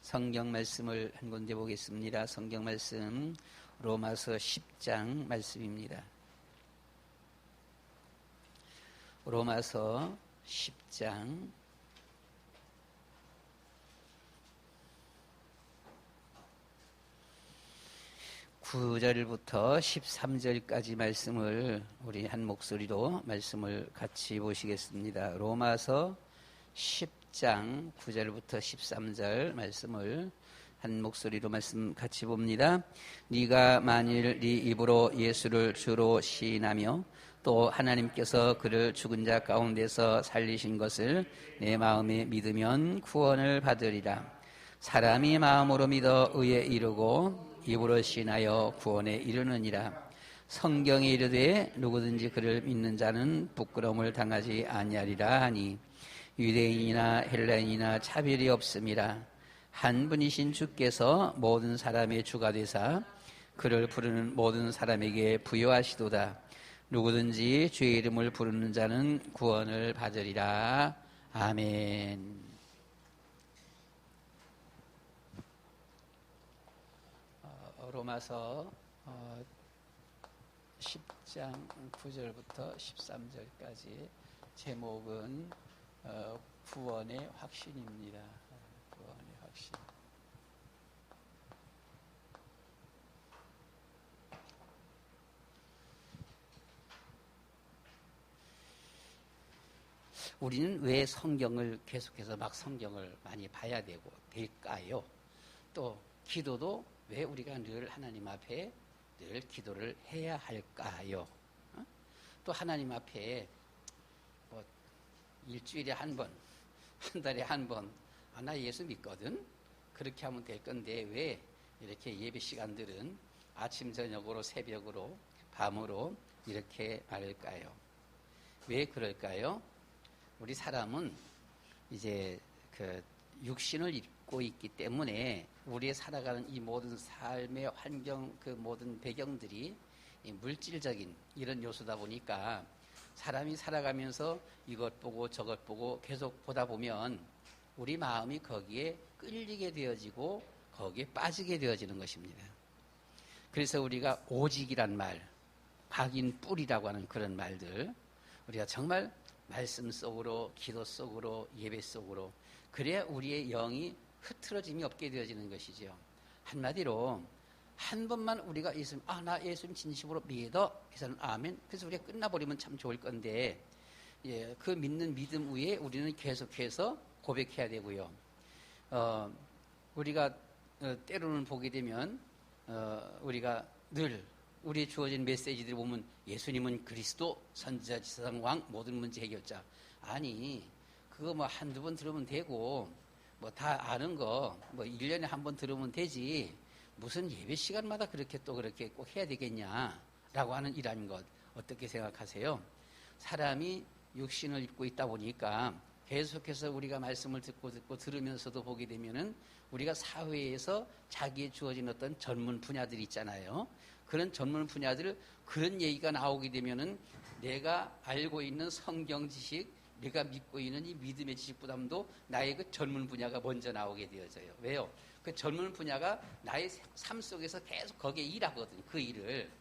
성경 말씀을 한 군데 보겠습니다. 성경 말씀 로마서 10장 말씀입니다. 로마서 10장 9절부터 13절까지 말씀을 우리 한 목소리로 말씀을 같이 보시겠습니다. 로마서 10장 9절부터 13절 말씀을 한 목소리로 말씀 같이 봅니다. 네가 만일 네 입으로 예수를 주로 시인하며 또 하나님께서 그를 죽은 자 가운데서 살리신 것을 내 마음에 믿으면 구원을 받으리라. 사람이 마음으로 믿어 의에 이르고 입으로 시인하여 구원에 이르느니라. 성경에 이르되 누구든지 그를 믿는 자는 부끄러움을 당하지 아니하리라 하니 유대인이나 헬라인이나 차별이 없음이라. 한 분이신 주께서 모든 사람의 주가 되사 그를 부르는 모든 사람에게 부여하시도다. 누구든지 주의 이름을 부르는 자는 구원을 받으리라. 아멘. 로마서 10장 9절부터 13절까지 제목은 구원의 확신입니다. 구원의 확신. 우리는 왜 성경을 계속해서 막 성경을 많이 봐야 될까요? 또 기도도 왜 우리가 늘 하나님 앞에 늘 기도를 해야 할까요? 또 하나님 앞에 뭐 일주일에 한 번, 한 달에 한 번, 나 예수 믿거든? 그렇게 하면 될 건데 왜 이렇게 예배 시간들은 아침, 저녁으로, 새벽으로, 밤으로 이렇게 말할까요? 왜 그럴까요? 우리 사람은 이제 그 육신을 입고 있기 때문에 우리의 살아가는 이 모든 삶의 환경, 그 모든 배경들이 물질적인 이런 요소다 보니까 사람이 살아가면서 이것 보고 저것 보고 계속 보다 보면 우리 마음이 거기에 끌리게 되어지고 거기에 빠지게 되어지는 것입니다. 그래서 우리가 오직이란 말, 박인 뿔이라고 하는 그런 말들, 우리가 정말 말씀 속으로, 기도 속으로, 예배 속으로, 그래야 우리의 영이 흐트러짐이 없게 되어지는 것이죠. 한마디로 한 번만 우리가 예수님, 나 예수님 진심으로 믿어, 그래서는 아멘. 그래서 우리가 끝나버리면 참 좋을 건데, 그 믿는 믿음 위에 우리는 계속해서 고백해야 되고요. 우리가 때로는 보게 되면 우리가 늘 우리의 주어진 메시지들을 보면 예수님은 그리스도, 선지자, 지사장, 왕, 모든 문제 해결자. 아니, 그거 뭐 한두 번 들으면 되고 뭐 다 아는 거 뭐 1년에 한 번 들으면 되지 무슨 예배 시간마다 그렇게 또 그렇게 꼭 해야 되겠냐라고 하는 이런 것 어떻게 생각하세요? 사람이 육신을 입고 있다 보니까 계속해서 우리가 말씀을 듣고 들으면서도 보게 되면은 우리가 사회에서 자기의 주어진 어떤 전문 분야들이 있잖아요. 그런 전문 분야들 그런 얘기가 나오게 되면은 내가 알고 있는 성경 지식, 내가 믿고 있는 이 믿음의 지식보다도 나의 그 전문 분야가 먼저 나오게 되어져요. 왜요? 그 전문 분야가 나의 삶 속에서 계속 거기에 일하거든요. 그 일을.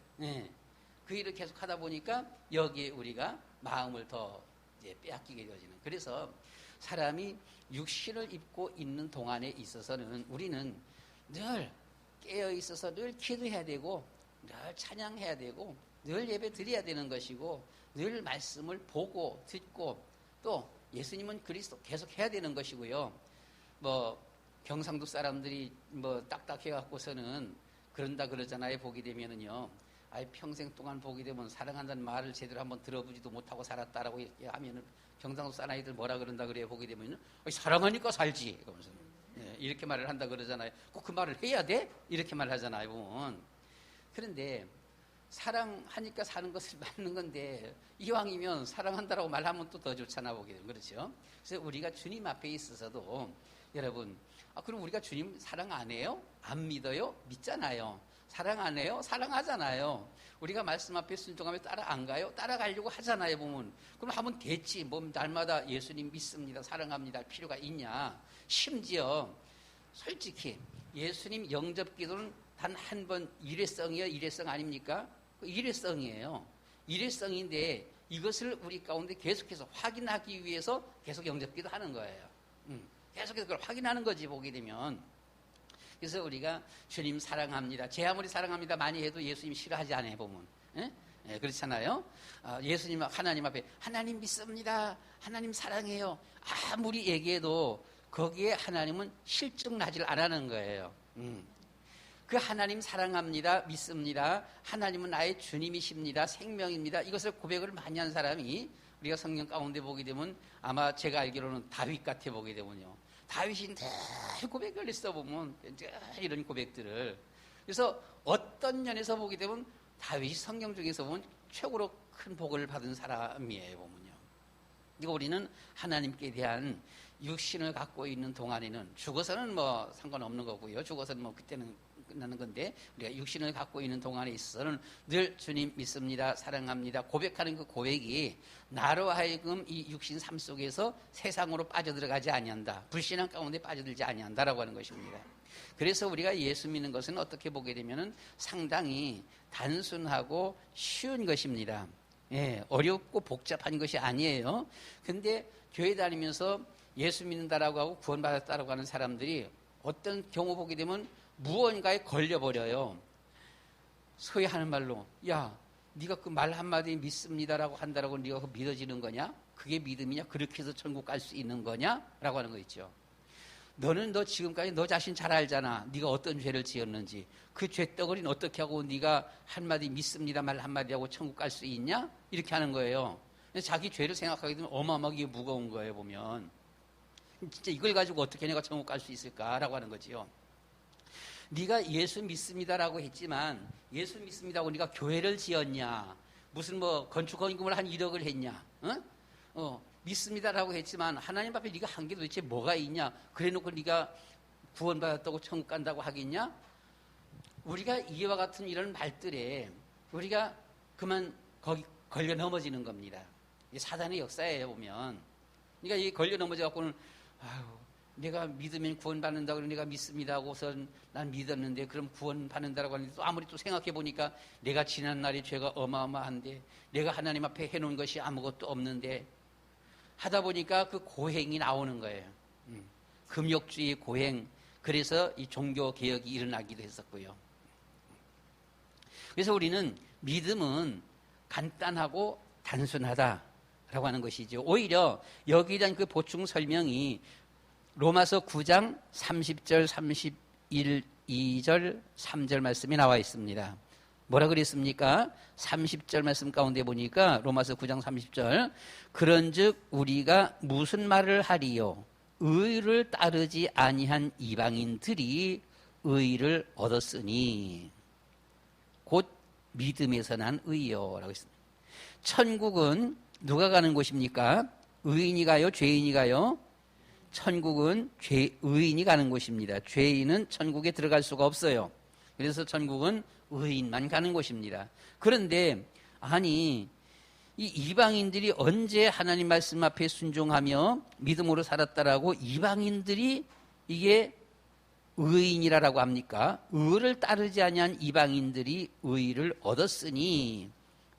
그 일을 계속 하다 보니까 여기에 우리가 마음을 더 이제 빼앗기게 되어지는. 그래서 사람이 육신을 입고 있는 동안에 있어서는 우리는 늘 깨어 있어서 늘 기도해야 되고 늘 찬양해야 되고 늘 예배 드려야 되는 것이고 늘 말씀을 보고 듣고 또 예수님은 그리스도 계속 해야 되는 것이고요. 뭐 경상도 사람들이 뭐 딱딱해 갖고서는 그런다 그러잖아요. 보게 되면은요. 평생 동안 보게 되면 사랑한다는 말을 제대로 한번 들어보지도 못하고 살았다라고 하면은 경상도 사나이들 뭐라 그런다 그래요. 보게 되면은 사랑하니까 살지. 그러면서 이렇게 말을 한다 그러잖아요. 꼭 그 말을 해야 돼? 이렇게 말하잖아요. 보면. 그런데 사랑하니까 사는 것을 맞는 건데 이왕이면 사랑한다라고 말하면 또 더 좋잖아 보게 되면. 그렇죠? 그래서 우리가 주님 앞에 있어서도 여러분 그럼 우리가 주님 사랑 안 해요? 안 믿어요? 믿잖아요. 사랑 안 해요? 사랑하잖아요. 우리가 말씀 앞에 순종하며 따라 안 가요? 따라가려고 하잖아요. 보면 그럼 하면 됐지. 뭐 날마다 예수님 믿습니다, 사랑합니다 할 필요가 있냐. 심지어 솔직히 예수님 영접 기도는 단 한 번 일회성이요, 일회성 아닙니까? 일회성이에요. 일회성인데 이것을 우리 가운데 계속해서 확인하기 위해서 계속 영접 기도하는 거예요. 계속해서 그걸 확인하는 거지, 보게 되면. 그래서 우리가 주님 사랑합니다, 제 아무리 사랑합니다 많이 해도 예수님 싫어하지 않아요, 보면. 예, 그렇잖아요. 예수님, 하나님 앞에 하나님 믿습니다, 하나님 사랑해요 아무리 얘기해도 거기에 하나님은 실증나질 않는 거예요. 그 하나님 사랑합니다, 믿습니다, 하나님은 나의 주님이십니다, 생명입니다, 이것을 고백을 많이 한 사람이 우리가 성경 가운데 보게 되면 아마 제가 알기로는 다윗 같아, 보게 되면요. 다윗이 늘 고백을 했어 보면 이런 고백들을. 그래서 어떤 면에서 보게 되면 다윗이 성경 중에서 보면 최고로 큰 복을 받은 사람이에요, 보면요. 그러니까 우리는 하나님께 대한 육신을 갖고 있는 동안에는 죽어서는 뭐 상관없는 거고요. 죽어서는 뭐 그때는 끝나는 건데 우리가 육신을 갖고 있는 동안에 있어서는 늘 주님 믿습니다, 사랑합니다 고백하는 그 고백이 나로 하여금 이 육신 삶 속에서 세상으로 빠져들어가지 아니한다, 불신앙 가운데 빠져들지 아니한다라고 하는 것입니다. 그래서 우리가 예수 믿는 것은 어떻게 보게 되면은 상당히 단순하고 쉬운 것입니다. 예, 어렵고 복잡한 것이 아니에요. 근데 교회 다니면서 예수 믿는다라고 하고 구원받았다라고 하는 사람들이 어떤 경우 보게 되면 무언가에 걸려버려요. 소위 하는 말로, 야, 네가 그 말 한마디 믿습니다라고 한다라고 네가 믿어지는 거냐? 그게 믿음이냐? 그렇게 해서 천국 갈 수 있는 거냐? 라고 하는 거 있죠. 너 지금까지 너 자신 잘 알잖아. 네가 어떤 죄를 지었는지. 그 죄덩어리는 어떻게 하고 네가 한마디 믿습니다 말 한마디 하고 천국 갈 수 있냐? 이렇게 하는 거예요. 자기 죄를 생각하게 되면 어마어마하게 무거운 거예요, 보면. 진짜 이걸 가지고 어떻게 내가 천국 갈 수 있을까라고 하는 거지요. 네가 예수 믿습니다라고 했지만 예수 믿습니다고 네가 교회를 지었냐, 무슨 뭐 건축 헌금을 한 1억을 했냐, 믿습니다라고 했지만 하나님 앞에 네가 한 게 도대체 뭐가 있냐, 그래놓고 네가 구원받았다고 천국 간다고 하겠냐? 우리가 이와 같은 이런 말들에 우리가 그만 거기 걸려 넘어지는 겁니다. 이 사단의 역사예요, 보면. 그러니까 이 걸려 넘어져 갖고는 내가 믿으면 구원받는다 그러고 내가 믿습니다 하고선 난 믿었는데 그럼 구원받는다라고 하는데 또 아무리 또 생각해 보니까 내가 지난 날의 죄가 어마어마한데 내가 하나님 앞에 해놓은 것이 아무것도 없는데 하다 보니까 그 고행이 나오는 거예요. 금욕주의 고행. 그래서 이 종교개혁이 일어나기도 했었고요. 그래서 우리는 믿음은 간단하고 단순하다라고 하는 것이죠. 오히려 여기에 대한 그 보충 설명이 로마서 9장 30절, 31, 2절, 3절 말씀이 나와 있습니다. 뭐라 그랬습니까? 30절 말씀 가운데 보니까 로마서 9장 30절, 그런즉 우리가 무슨 말을 하리요? 의를 따르지 아니한 이방인들이 의를 얻었으니 곧 믿음에서 난 의요 라고 했습니다. 천국은 누가 가는 곳입니까? 의인이 가요? 죄인이 가요? 천국은 의인이 가는 곳입니다. 죄인은 천국에 들어갈 수가 없어요. 그래서 천국은 의인만 가는 곳입니다. 그런데 아니 이 이방인들이 언제 하나님 말씀 앞에 순종하며 믿음으로 살았다라고 이방인들이 이게 의인이라고 합니까? 의를 따르지 아니한 이방인들이 의를 얻었으니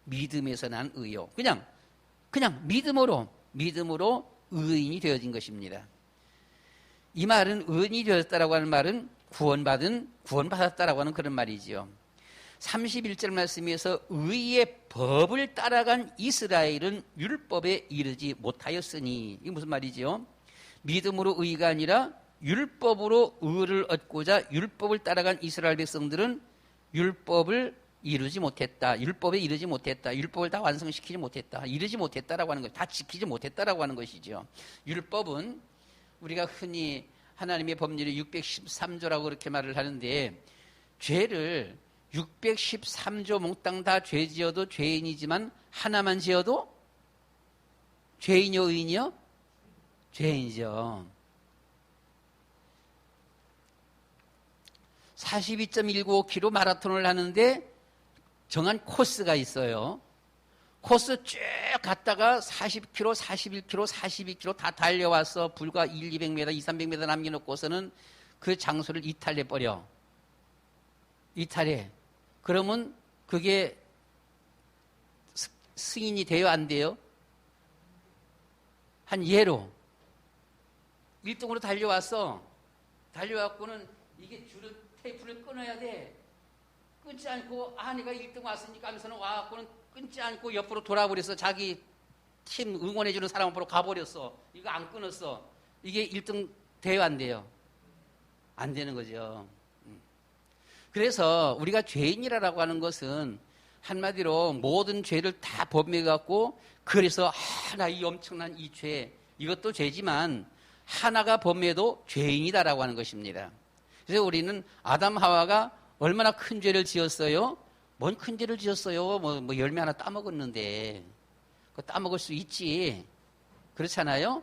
믿음에서 난 의요. 그냥 믿음으로 의인이 되어진 것입니다. 이 말은 의인이 되었다라고 하는 말은 구원받았다라고 하는 그런 말이지요. 31절 말씀에서 의의 법을 따라간 이스라엘은 율법에 이르지 못하였으니, 이게 무슨 말이지요? 믿음으로 의가 아니라 율법으로 의를 얻고자 율법을 따라간 이스라엘 백성들은 율법을 이루지 못했다. 율법에 이르지 못했다. 율법을 다 완성시키지 못했다. 이르지 못했다라고 하는 것, 다 지키지 못했다라고 하는 것이죠. 율법은 우리가 흔히 하나님의 법률이 613조라고 그렇게 말을 하는데, 죄를 613조 몽땅 다 죄 지어도 죄인이지만 하나만 지어도 죄인이요, 의인이요? 죄인이죠. 42.195km 마라톤을 하는데 정한 코스가 있어요. 코스 쭉 갔다가 40km, 41km, 42km 다 달려와서 불과 1, 200m, 2, 300m 남겨놓고서는 그 장소를 이탈해 버려. 이탈해. 그러면 그게 승인이 돼요, 안 돼요? 한 예로 1등으로 달려왔어. 달려왔고는 이게 줄을 테이프를 끊어야 돼. 끊지 않고 내가 1등 왔으니까 하면서는 와갖고는 끊지 않고 옆으로 돌아버렸어. 자기 팀 응원해주는 사람 앞으로 가버렸어. 이거 안 끊었어. 이게 1등 돼요, 안 돼요? 안 되는 거죠. 그래서 우리가 죄인이라고 하는 것은 한마디로 모든 죄를 다 범해갖고 그래서 나 이 엄청난 이 죄, 이것도 죄지만 하나가 범해도 죄인이다라고 하는 것입니다. 그래서 우리는 아담 하와가 얼마나 큰 죄를 지었어요? 뭔 큰 죄를 지었어요? 뭐 열매 하나 따먹었는데 그거 따먹을 수 있지. 그렇잖아요?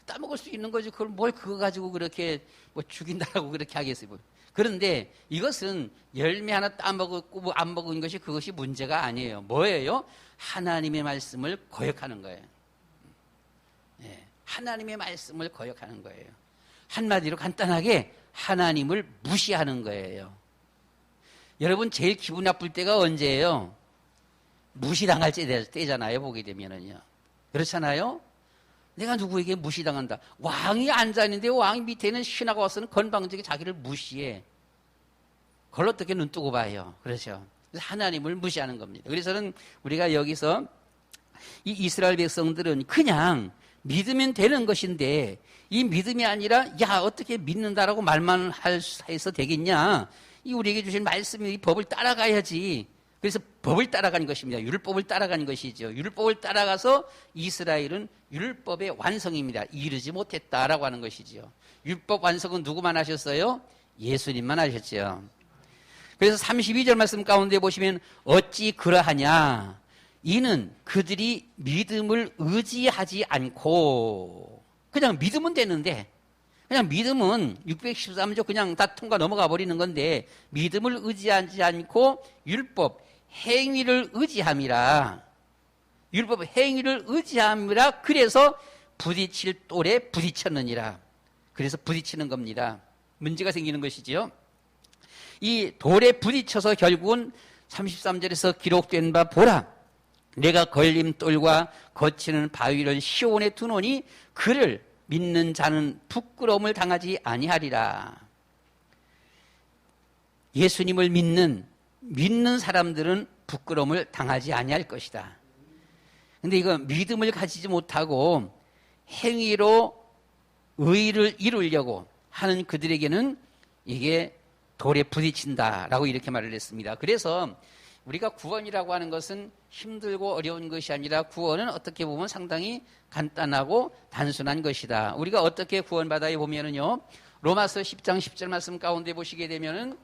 따먹을 수 있는 거지. 그걸 뭘 그거 가지고 그렇게 뭐 죽인다라고 그렇게 하겠어요. 그런데 이것은 열매 하나 따먹었고 뭐 안 먹은 것이 그것이 문제가 아니에요. 뭐예요? 하나님의 말씀을 거역하는 거예요. 네, 하나님의 말씀을 거역하는 거예요. 한마디로 간단하게 하나님을 무시하는 거예요. 여러분 제일 기분 나쁠 때가 언제예요? 무시당할 때잖아요. 보게 되면은요. 그렇잖아요? 내가 누구에게 무시당한다. 왕이 앉아있는데 왕 밑에는 신하가 와서는 건방지게 자기를 무시해. 그걸 어떻게 눈 뜨고 봐요. 그렇죠. 그래서 하나님을 무시하는 겁니다. 그래서는 우리가 여기서 이 이스라엘 백성들은 그냥 믿으면 되는 것인데 이 믿음이 아니라 어떻게 믿는다라고 말만 해서 되겠냐. 이 우리에게 주신 말씀이 이 법을 따라가야지. 그래서 법을 따라가는 것입니다. 율법을 따라가는 것이죠. 율법을 따라가서 이스라엘은 율법의 완성입니다. 이르지 못했다라고 하는 것이죠. 율법 완성은 누구만 하셨어요? 예수님만 하셨죠. 그래서 32절 말씀 가운데 보시면 어찌 그러하냐. 이는 그들이 믿음을 의지하지 않고 그냥 믿으면 되는데 그냥 믿음은 613조 그냥 다 통과 넘어가 버리는 건데 믿음을 의지하지 않고 율법 행위를 의지함이라. 율법 행위를 의지함이라. 그래서 부딪힐 돌에 부딪혔느니라. 그래서 부딪히는 겁니다. 문제가 생기는 것이지요. 이 돌에 부딪혀서 결국은 33절에서 기록된 바 보라. 내가 걸림돌과 거치는 바위를 시온에 두노니 그를 믿는 자는 부끄러움을 당하지 아니하리라. 예수님을 믿는 사람들은 부끄러움을 당하지 아니할 것이다. 근데 이거 믿음을 가지지 못하고 행위로 의를 이루려고 하는 그들에게는 이게 돌에 부딪힌다라고 이렇게 말을 했습니다. 그래서 우리가 구원이라고 하는 것은 힘들고 어려운 것이 아니라 구원은 어떻게 보면 상당히 간단하고 단순한 것이다. 우리가 어떻게 구원받아야 보면은요. 로마서 10장 10절 말씀 가운데 보시게 되면은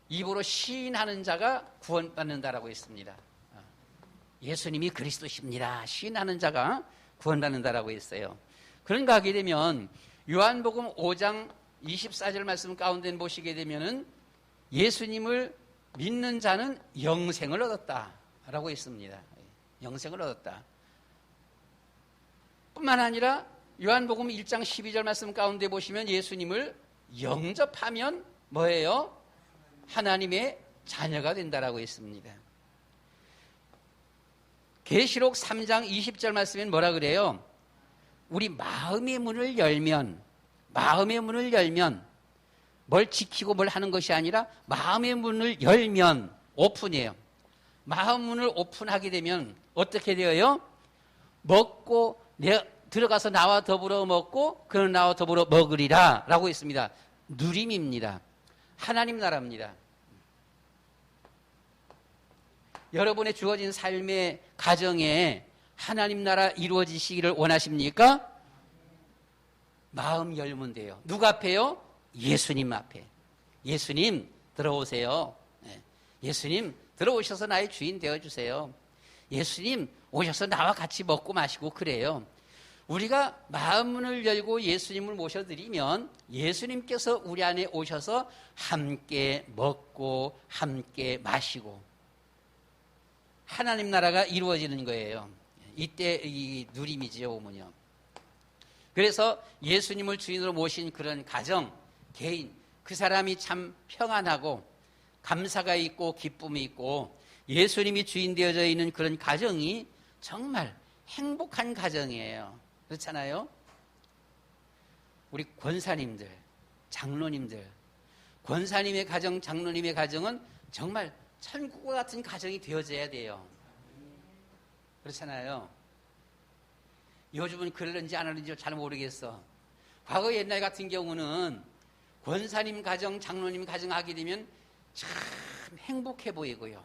입으로 시인하는 자가 구원받는다라고 했습니다. 예수님이 그리스도십니다. 시인하는 자가 구원받는다라고 했어요. 그런가 하게 되면 요한복음 5장 24절 말씀 가운데 보시게 되면은 예수님을 믿는 자는 영생을 얻었다라고 했습니다. 영생을 얻었다. 뿐만 아니라 요한복음 1장 12절 말씀 가운데 보시면 예수님을 영접하면 뭐예요? 하나님의 자녀가 된다라고 했습니다. 계시록 3장 20절 말씀엔 뭐라 그래요? 우리 마음의 문을 열면 뭘 지키고 뭘 하는 것이 아니라 마음의 문을 열면 오픈이에요. 마음 문을 오픈하게 되면 어떻게 되어요? 먹고 들어가서 나와 더불어 먹고 그는 나와 더불어 먹으리라 라고 했습니다. 누림입니다. 하나님 나라입니다. 여러분의 주어진 삶의 가정에 하나님 나라 이루어지시기를 원하십니까? 마음 열면 돼요. 누구 앞에요? 예수님 앞에. 예수님 들어오세요. 예수님 들어오셔서 나의 주인 되어주세요. 예수님 오셔서 나와 같이 먹고 마시고 그래요. 우리가 마음문을 열고 예수님을 모셔드리면 예수님께서 우리 안에 오셔서 함께 먹고 함께 마시고 하나님 나라가 이루어지는 거예요. 이때 이 누림이지요, 오면요. 그래서 예수님을 주인으로 모신 그런 가정, 개인, 그 사람이 참 평안하고 감사가 있고 기쁨이 있고 예수님이 주인 되어져 있는 그런 가정이 정말 행복한 가정이에요. 그렇잖아요? 우리 권사님들, 장로님들, 권사님의 가정, 장로님의 가정은 정말 천국과 같은 가정이 되어져야 돼요. 그렇잖아요? 요즘은 그러는지 안 하는지 잘 모르겠어. 과거 옛날 같은 경우는 권사님 가정, 장로님 가정 하게 되면 참 행복해 보이고요.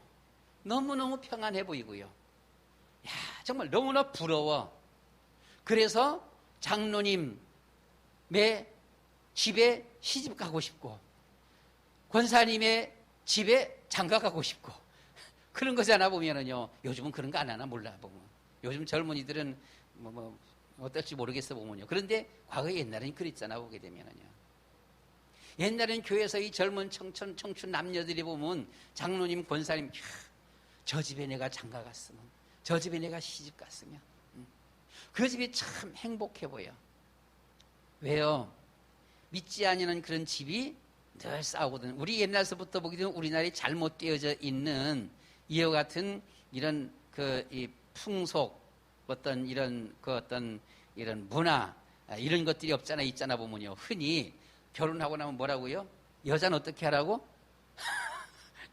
너무너무 평안해 보이고요. 야, 정말 너무나 부러워. 그래서 장로님의 집에 시집 가고 싶고 권사님의 집에 장가 가고 싶고 그런 거잖아 보면은요. 요즘은 그런 거 안 하나 몰라 보면. 요즘 젊은이들은 뭐 어떨지 모르겠어 보면요. 그런데 과거 옛날에는 그랬잖아 보게 되면은요. 옛날엔 교회에서 이 젊은 청춘 남녀들이 보면 장로님, 권사님, 저 집에 내가 장가 갔으면, 저 집에 내가 시집 갔으면, 그 집이 참 행복해 보여. 왜요? 믿지 아니하는 그런 집이 늘 싸우거든. 우리 옛날서부터 보게 되면 우리나라에 잘못되어져 있는 이와 같은 이런 이 풍속, 어떤 이런 이런 문화, 이런 것들이 있잖아 보면요. 흔히 결혼하고 나면 뭐라고요? 여자는 어떻게 하라고?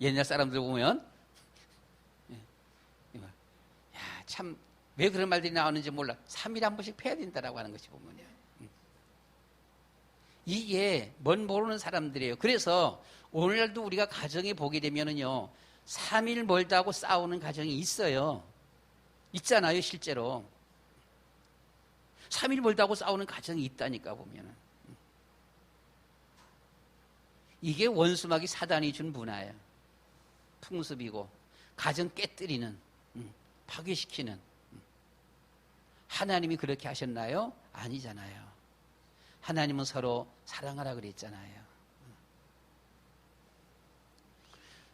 옛날 사람들 보면 야, 참 왜 그런 말들이 나오는지 몰라. 3일에 한 번씩 패야 된다라고 하는 것이 보면요. 이게 뭔 모르는 사람들이에요. 그래서 오늘날도 우리가 가정에 보게 되면은요. 3일 멀다고 싸우는 가정이 있어요. 있잖아요, 실제로. 3일 멀다고 싸우는 가정이 있다니까 보면은. 이게 원수마귀 사단이 준 문화예요. 풍습이고 가정 깨뜨리는, 파괴시키는. 하나님이 그렇게 하셨나요? 아니잖아요. 하나님은 서로 사랑하라 그랬잖아요.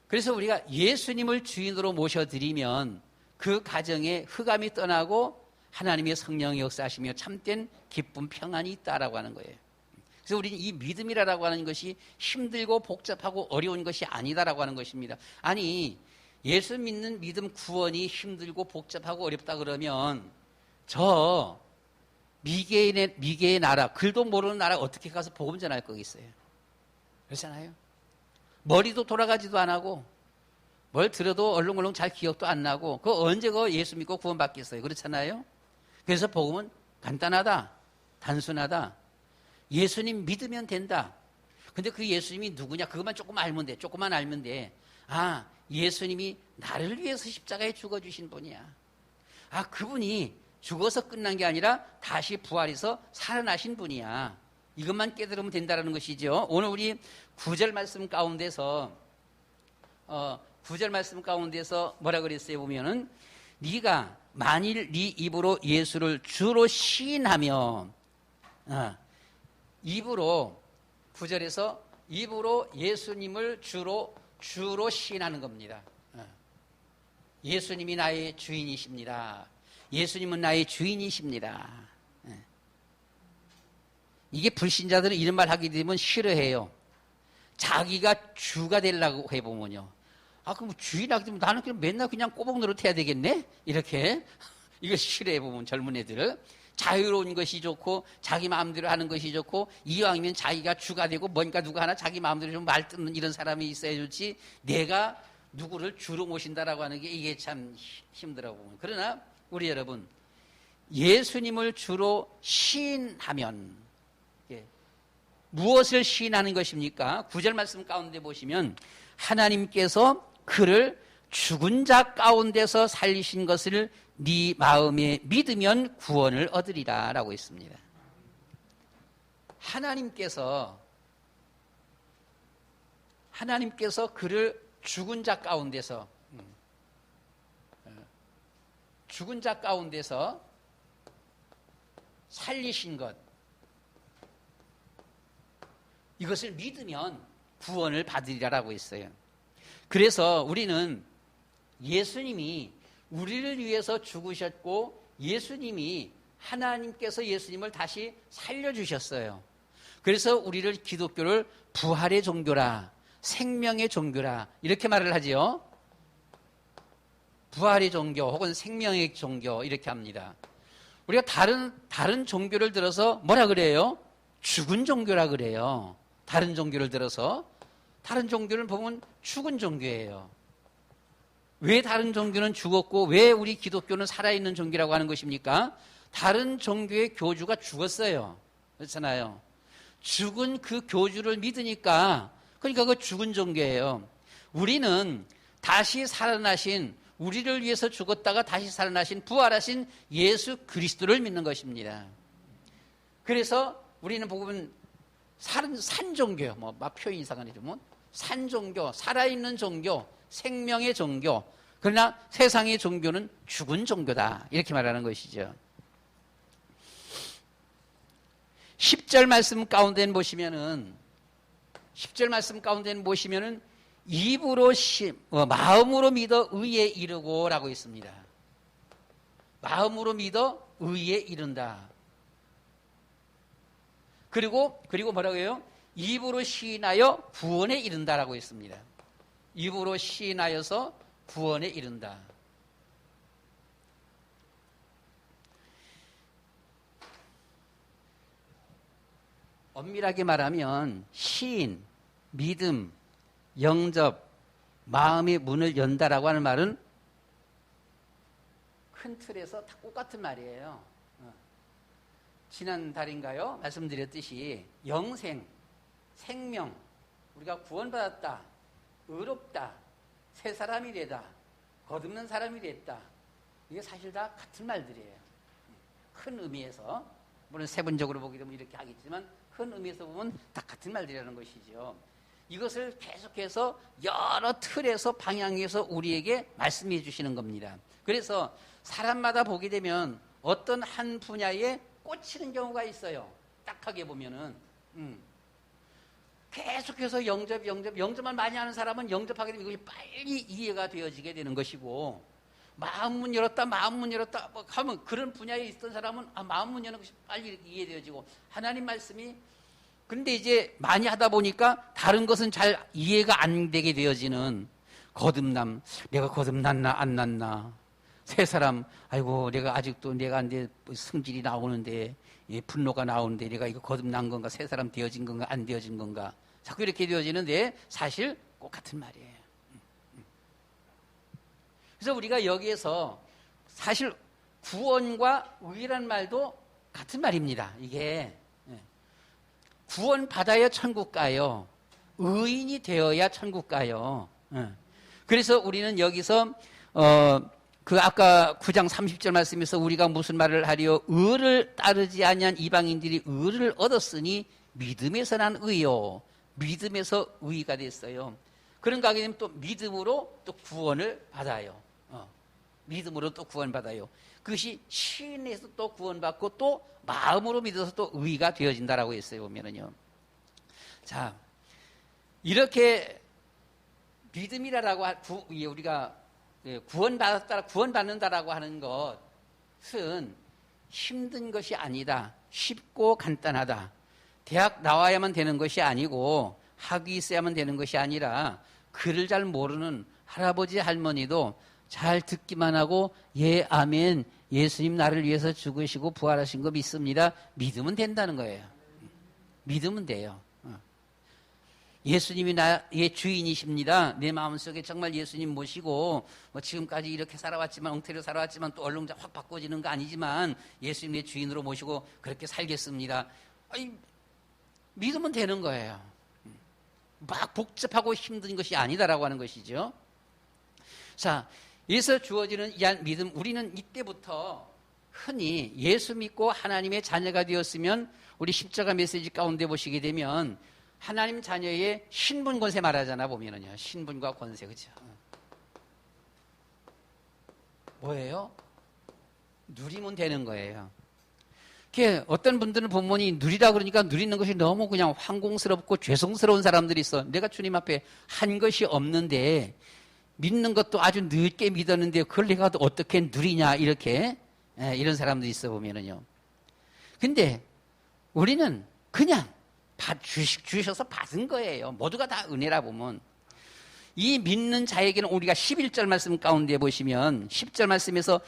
그래서 우리가 예수님을 주인으로 모셔드리면 그 가정에 흑암이 떠나고 하나님의 성령이 역사하시며 참된 기쁨, 평안이 있다라고 하는 거예요. 그래서 우리는 이 믿음이라고 하는 것이 힘들고 복잡하고 어려운 것이 아니다라고 하는 것입니다. 아니, 예수 믿는 믿음 구원이 힘들고 복잡하고 어렵다 그러면 저 미개의 나라, 글도 모르는 나라 어떻게 가서 복음 전할 거겠어요? 그렇잖아요? 머리도 돌아가지도 안 하고 뭘 들어도 얼렁얼렁 잘 기억도 안 나고 그거 언제 예수 믿고 구원받겠어요? 그렇잖아요? 그래서 복음은 간단하다, 단순하다. 예수님 믿으면 된다. 근데 그 예수님이 누구냐? 그것만 조금만 알면 돼. 아, 예수님이 나를 위해서 십자가에 죽어주신 분이야. 아, 그분이 죽어서 끝난 게 아니라 다시 부활해서 살아나신 분이야. 이것만 깨달으면 된다는 것이죠. 오늘 우리 9절 말씀 가운데서 9절 말씀 가운데서 뭐라 그랬어요? 보면은 네가 만일 네 입으로 예수를 주로 시인하며 입으로 9절에서 입으로 예수님을 주로 시인하는 겁니다. 예수님이 나의 주인이십니다. 예수님은 나의 주인이십니다. 이게 불신자들은 이런 말 하게 되면 싫어해요. 자기가 주가 되려고 해보면요. 아, 그럼 주인 하게 되면 나는 그냥 맨날 그냥 꼬박 노릇해야 되겠네? 이렇게. 이거 싫어해보면 젊은 애들을. 자유로운 것이 좋고 자기 마음대로 하는 것이 좋고 이왕이면 자기가 주가 되고 뭔가 누가 하나 자기 마음대로 좀 말 듣는 이런 사람이 있어야 좋지 내가 누구를 주로 모신다라고 하는 게 이게 참 힘들어 보면. 그러나 우리 여러분 예수님을 주로 시인하면 무엇을 시인하는 것입니까? 9절 말씀 가운데 보시면 하나님께서 그를 죽은 자 가운데서 살리신 것을 네 마음에 믿으면 구원을 얻으리라 라고 했습니다. 하나님께서 그를 죽은 자 가운데서 살리신 것, 이것을 믿으면 구원을 받으리라라고 했어요. 그래서 우리는 예수님이 우리를 위해서 죽으셨고 하나님께서 예수님을 다시 살려주셨어요. 그래서 우리를 기독교를 부활의 종교라, 생명의 종교라 이렇게 말을 하지요. 부활의 종교 혹은 생명의 종교 이렇게 합니다. 우리가 다른 종교를 들어서 뭐라 그래요? 죽은 종교라 그래요. 다른 종교를 들어서 다른 종교를 보면 죽은 종교예요. 왜 다른 종교는 죽었고 왜 우리 기독교는 살아있는 종교라고 하는 것입니까? 다른 종교의 교주가 죽었어요. 그렇잖아요. 죽은 그 교주를 믿으니까 그러니까 그 죽은 종교예요. 우리는 다시 살아나신 우리를 위해서 죽었다가 다시 살아나신 부활하신 예수 그리스도를 믿는 것입니다. 그래서 우리는 보면 산종교요. 막 표현 이상하네 좀. 산종교, 살아있는 종교, 생명의 종교. 그러나 세상의 종교는 죽은 종교다. 이렇게 말하는 것이죠. 10절 말씀 가운데는 보시면은 입으로 마음으로 믿어 의에 이르고 라고 있습니다. 마음으로 믿어 의에 이른다. 그리고 뭐라고 해요? 입으로 시인하여 구원에 이른다라고 있습니다. 입으로 시인하여서 구원에 이른다. 엄밀하게 말하면 시인, 믿음, 영접, 마음의 문을 연다라고 하는 말은 큰 틀에서 다 똑같은 말이에요. 지난달인가요? 말씀드렸듯이 영생, 생명, 우리가 구원받았다, 의롭다, 새 사람이 되다, 거듭난 사람이 됐다. 이게 사실 다 같은 말들이에요. 큰 의미에서 물론 세분적으로 보게 되면 이렇게 하겠지만 큰 의미에서 보면 다 같은 말들이라는 것이죠. 이것을 계속해서 여러 틀에서 방향에서 우리에게 말씀해 주시는 겁니다. 그래서 사람마다 보게 되면 어떤 한 분야에 꽂히는 경우가 있어요. 딱하게 보면은 계속해서 영접만 많이 하는 사람은 영접하게 되면 이것이 빨리 이해가 되어지게 되는 것이고 마음문 열었다 뭐 하면 그런 분야에 있던 사람은 마음문 여는 것이 빨리 이해되어지고 하나님 말씀이 근데 이제 많이 하다 보니까 다른 것은 잘 이해가 안 되게 되어지는 거듭남, 내가 거듭났나 안 났나, 새 사람, 아이고 내가 아직도 내가 내 성질이 나오는데 분노가 나오는데 내가 이거 거듭난 건가, 새 사람 되어진 건가 안 되어진 건가 자꾸 이렇게 되어지는데 사실 꼭 같은 말이에요. 그래서 우리가 여기에서 사실 구원과 의란 말도 같은 말입니다. 이게 구원받아야 천국 가요. 의인이 되어야 천국 가요. 그래서 우리는 여기서 그 아까 9장 30절 말씀에서 우리가 무슨 말을 하리요? 의를 따르지 아니한 이방인들이 의를 얻었으니 믿음에서 난 의요. 믿음에서 의가 됐어요. 그런가 하게 되면 또 믿음으로 또 구원을 받아요. 믿음으로 또 구원받아요. 그것이 신에서 또 구원받고 또 마음으로 믿어서 또 의가 되어진다라고 했어요. 보면은요. 자, 이렇게 믿음이라고 우리가 구원받는다라고 하는 것은 힘든 것이 아니다. 쉽고 간단하다. 대학 나와야만 되는 것이 아니고 학위 있어야만 되는 것이 아니라 글을 잘 모르는 할아버지 할머니도 잘 듣기만 하고 예 아멘 예수님 나를 위해서 죽으시고 부활하신 거 믿습니다. 믿으면 된다는 거예요. 믿으면 돼요. 예수님이 나의 주인이십니다. 내 마음속에 정말 예수님 모시고 지금까지 이렇게 살아왔지만 엉터리로 살아왔지만 또 얼렁자 확 바꿔지는 거 아니지만 예수님 내 주인으로 모시고 그렇게 살겠습니다. 믿으면 되는 거예요. 막 복잡하고 힘든 것이 아니다라고 하는 것이죠. 자, 여기서 주어지는 이 믿음, 우리는 이때부터 흔히 예수 믿고 하나님의 자녀가 되었으면 우리 십자가 메시지 가운데 보시게 되면 하나님 자녀의 신분 권세 말하잖아 보면은요. 신분과 권세, 그죠? 뭐예요? 누리면 되는 거예요. 어떤 분들은 본문이 누리라 그러니까 누리는 것이 너무 그냥 황공스럽고 죄송스러운 사람들이 있어. 내가 주님 앞에 한 것이 없는데 믿는 것도 아주 늦게 믿었는데 그걸 내가 어떻게 누리냐 이렇게 이런 사람들이 있어 보면은요. 근데 우리는 그냥 주셔서 받은 거예요. 모두가 다 은혜라 보면. 이 믿는 자에게는 우리가 11절 말씀 가운데 보시면 10절 말씀에서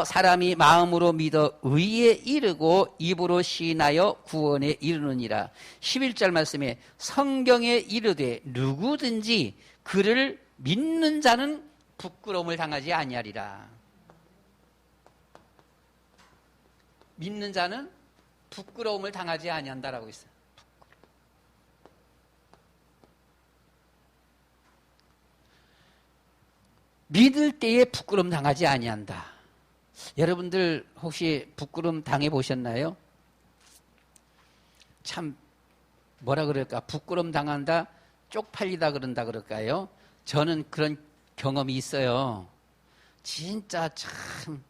사람이 마음으로 믿어 의에 이르고 입으로 시인하여 구원에 이르느니라. 11절 말씀에 성경에 이르되 누구든지 그를 믿는 자는 부끄러움을 당하지 아니하리라. 믿는 자는 부끄러움을 당하지 아니한다라고 있어요. 믿을 때에 부끄러움 당하지 아니한다. 여러분들 혹시 부끄러움 당해 보셨나요? 참 뭐라 그럴까? 부끄러움 당한다, 쪽팔리다 그런다 그럴까요? 저는 그런 경험이 있어요. 진짜 참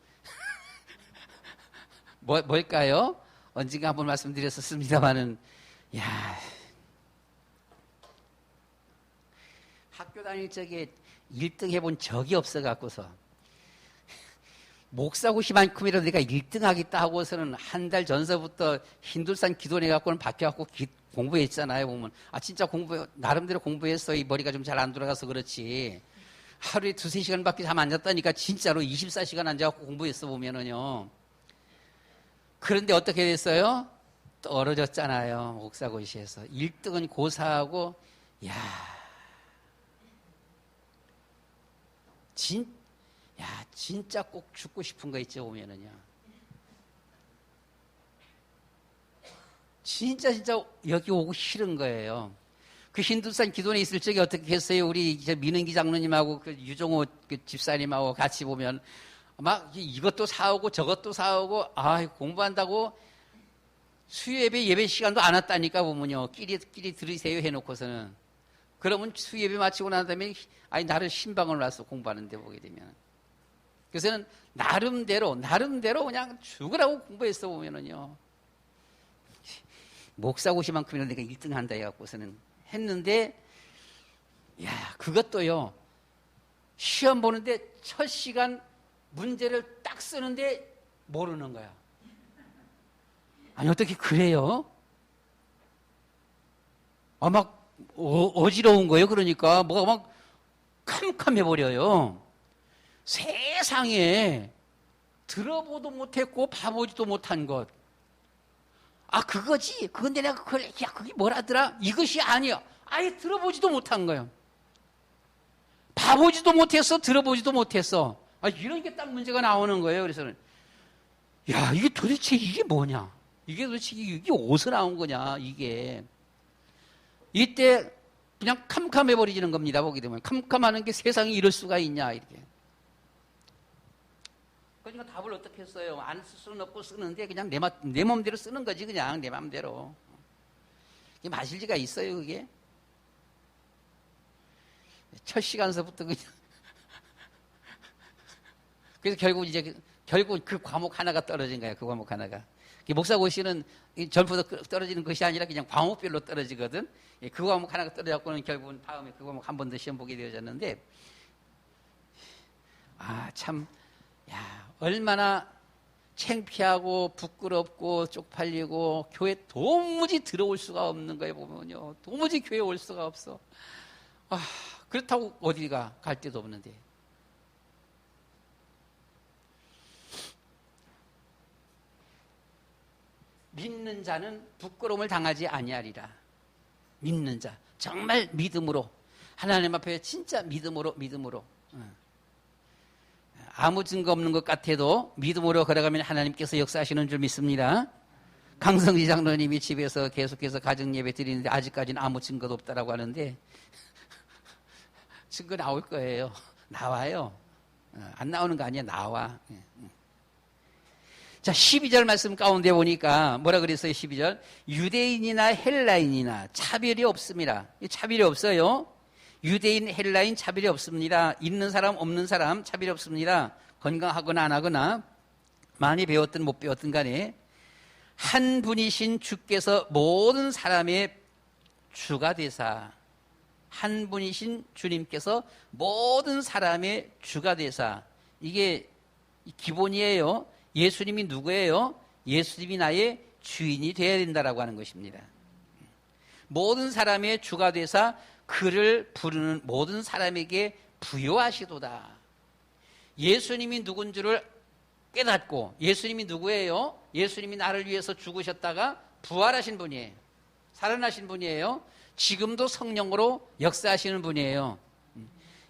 뭘까요? 언젠가 한번 말씀드렸었습니다마는 학교 다닐 적에 1등 해본 적이 없어갖고서 목사고시만큼이라도 내가 1등 하겠다 하고서는 한 달 전서부터 힌두산 기도해갖고는 바뀌어갖고 공부했잖아요. 보면 진짜 나름대로 공부했어. 이 머리가 좀 잘 안 돌아가서 그렇지. 하루에 2-3시간밖에 잠 안 잤다니까 진짜로 24시간 앉아갖고 공부했어 보면은요. 그런데 어떻게 됐어요? 떨어졌잖아요. 목사고시에서 1등은 고사하고 진짜 꼭 죽고 싶은 거 있죠, 보면은요. 진짜 여기 오고 싫은 거예요. 그 힌두산 기도원에 있을 적에 어떻게 했어요? 우리 민은기 장로님하고 그 유종호 그 집사님하고 같이 보면 막 이것도 사오고 저것도 사오고 공부한다고 수요예배 예배 시간도 안 왔다니까 보면요. 끼리 들으세요 해놓고서는. 그러면 수예배 마치고 난 다음에 나를 신방을 놨어 공부하는데 보게 되면. 그래서는 나름대로 그냥 죽으라고 공부했어 보면은요. 목사고시만큼이나 내가 1등 한다 해갖고서는 했는데 그것도요. 시험 보는데 첫 시간 문제를 딱 쓰는데 모르는 거야. 아니 어떻게 그래요? 막 어지러운 거예요. 그러니까 뭐가 막 캄캄해버려요. 세상에 들어보도 못했고 봐보지도 못한 것. 그거지. 그건데 내가 그게 뭐라더라? 이것이 아니야. 아예 들어보지도 못한 거예요. 봐보지도 못했어. 들어보지도 못했어. 이런 게 딱 문제가 나오는 거예요. 그래서는 이게 도대체 이게 뭐냐? 이게 도대체 이게 어디서 나온 거냐? 이게 이때 그냥 캄캄해버리는 겁니다. 보게 되면 캄캄하는 게 세상에 이럴 수가 있냐 이렇게. 그러니까 답을 어떻게 써요? 안 쓸 수는 없고 쓰는데 그냥 내 맘대로 쓰는 거지. 그냥 내 맘대로. 이게 마실지가 있어요 그게? 첫 시간서부터 그냥 그래서 결국 그 과목 하나가 떨어진 거야. 그 과목 하나가. 목사고시는 전부 다 떨어지는 것이 아니라 그냥 과목별로 떨어지거든. 그 과목 하나가 떨어졌고는 결국은 다음에 그 과목 한 번 더 시험 보게 되어졌는데 얼마나 창피하고 부끄럽고 쪽팔리고 교회 도무지 들어올 수가 없는 거예요. 보면요. 도무지 교회 올 수가 없어. 그렇다고 어디가 갈 데도 없는데. 믿는 자는 부끄러움을 당하지 아니하리라. 믿는 자, 정말 믿음으로 하나님 앞에 진짜 믿음으로 아무 증거 없는 것 같아도 믿음으로 걸어가면 하나님께서 역사하시는 줄 믿습니다. 강성지 장로님이 집에서 계속해서 가정예배 드리는데 아직까지는 아무 증거도 없다라고 하는데 증거 나올 거예요. 나와요. 안 나오는 거 아니야. 나와. 자, 12절 말씀 가운데 보니까 뭐라 그랬어요? 12절. 유대인이나 헬라인이나 차별이 없습니다. 차별이 없어요. 유대인, 헬라인 차별이 없습니다. 있는 사람, 없는 사람 차별이 없습니다. 건강하거나 안 하거나 많이 배웠든 못 배웠든 간에 한 분이신 주께서 모든 사람의 주가 되사, 한 분이신 주님께서 모든 사람의 주가 되사, 이게 기본이에요. 예수님이 누구예요? 예수님이 나의 주인이 되어야 된다라고 하는 것입니다. 모든 사람의 주가 되사 그를 부르는 모든 사람에게 부요하시도다. 예수님이 누군 줄을 깨닫고, 예수님이 누구예요? 예수님이 나를 위해서 죽으셨다가 부활하신 분이에요. 살아나신 분이에요. 지금도 성령으로 역사하시는 분이에요.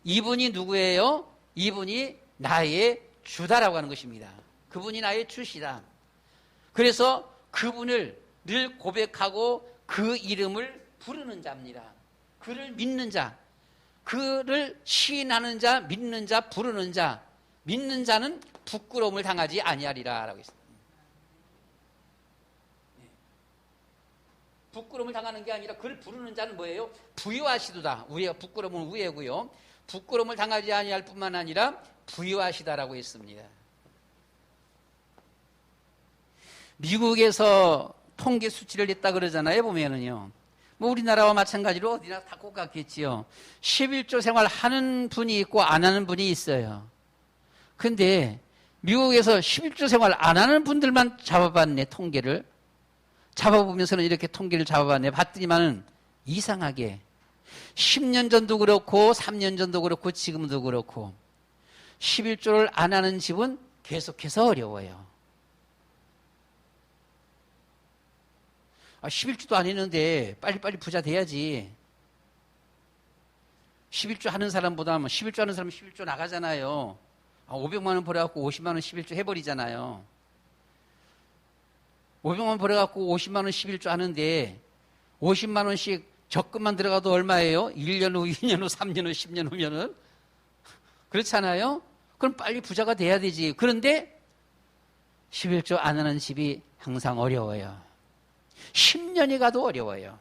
이분이 누구예요? 이분이 나의 주다라고 하는 것입니다. 그분이 나의 주시다. 그래서 그분을 늘 고백하고 그 이름을 부르는 자입니다. 그를 믿는 자, 그를 시인하는 자, 믿는 자, 부르는 자, 믿는 자는 부끄러움을 당하지 아니하리라 라고 했습니다. 부끄러움을 당하는 게 아니라 그를 부르는 자는 뭐예요? 부유하시도다. 우리가 부끄러움은 우애고요. 부끄러움을 당하지 아니할 뿐만 아니라 부유하시다라고 했습니다. 미국에서 통계 수치를 냈다 그러잖아요. 보면은요. 뭐 우리나라와 마찬가지로 어디나 다 똑같겠지요. 11조 생활 하는 분이 있고 안 하는 분이 있어요. 근데 미국에서 11조 생활 안 하는 분들만 잡아봤네, 통계를. 잡아보면서는 이렇게 통계를 잡아봤네. 봤더니만은 이상하게 10년 전도 그렇고 3년 전도 그렇고 지금도 그렇고 11조를 안 하는 집은 계속해서 어려워요. 11조도 안 했는데 빨리빨리 부자 돼야지. 11조 하는 사람보다 11조 하는 사람은 11조 나가잖아요. 500만 원 벌어갖고 50만 원 11조 해버리잖아요. 500만 원 벌어갖고 50만 원 11조 하는데 50만 원씩 적금만 들어가도 얼마예요? 1년 후, 2년 후, 3년 후, 10년 후면은. 그렇잖아요? 그럼 빨리 부자가 돼야 되지. 그런데 11조 안 하는 집이 항상 어려워요. 10년이 가도 어려워요.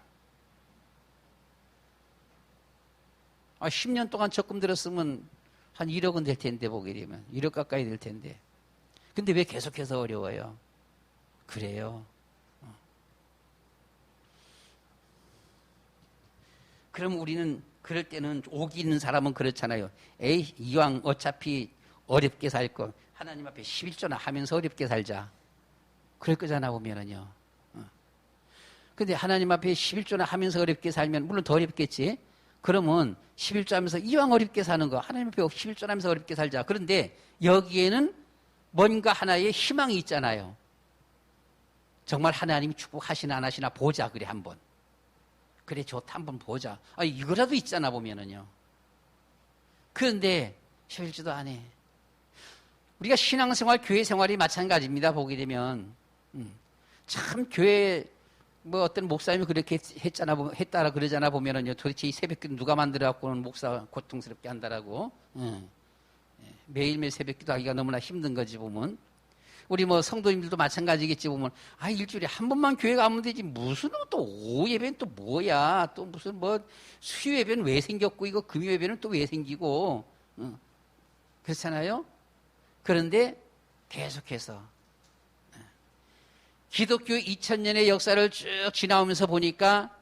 10년 동안 적금 들었으면 한 1억은 될 텐데, 보게 되면. 1억 가까이 될 텐데. 근데 왜 계속해서 어려워요? 그래요. 그럼 우리는 그럴 때는 옥이 있는 사람은 그렇잖아요. 에이, 이왕 어차피 어렵게 살 거 하나님 앞에 11조나 하면서 어렵게 살자. 그럴 거잖아 보면은요. 근데 하나님 앞에 11조나 하면서 어렵게 살면 물론 더 어렵겠지. 그러면 11조 하면서 이왕 어렵게 사는 거 하나님 앞에 11조 하면서 어렵게 살자. 그런데 여기에는 뭔가 하나의 희망이 있잖아요. 정말 하나님이 축복하시나 안 하시나 보자. 그래 한번. 그래 좋다 한번 보자. 이거라도 있잖아 보면은요. 그런데 11조도 안 해. 우리가 신앙생활, 교회생활이 마찬가지입니다. 보게 되면 참 교회 뭐 어떤 목사님이 그렇게 했다라 그러잖아 보면은요. 도대체 이 새벽기도 누가 만들어갖고는 목사 고통스럽게 한다라고. 매일매일 새벽기도 하기가 너무나 힘든 거지 보면. 우리 뭐 성도님들도 마찬가지겠지 보면 일주일에 한 번만 교회 가면 되지 무슨 또 오후 예배는 또 뭐야 또 무슨 뭐 수요 예배는 왜 생겼고 이거 금요 예배는 또 왜 생기고 그렇잖아요. 그런데 계속해서 기독교 2000년의 역사를 쭉 지나오면서 보니까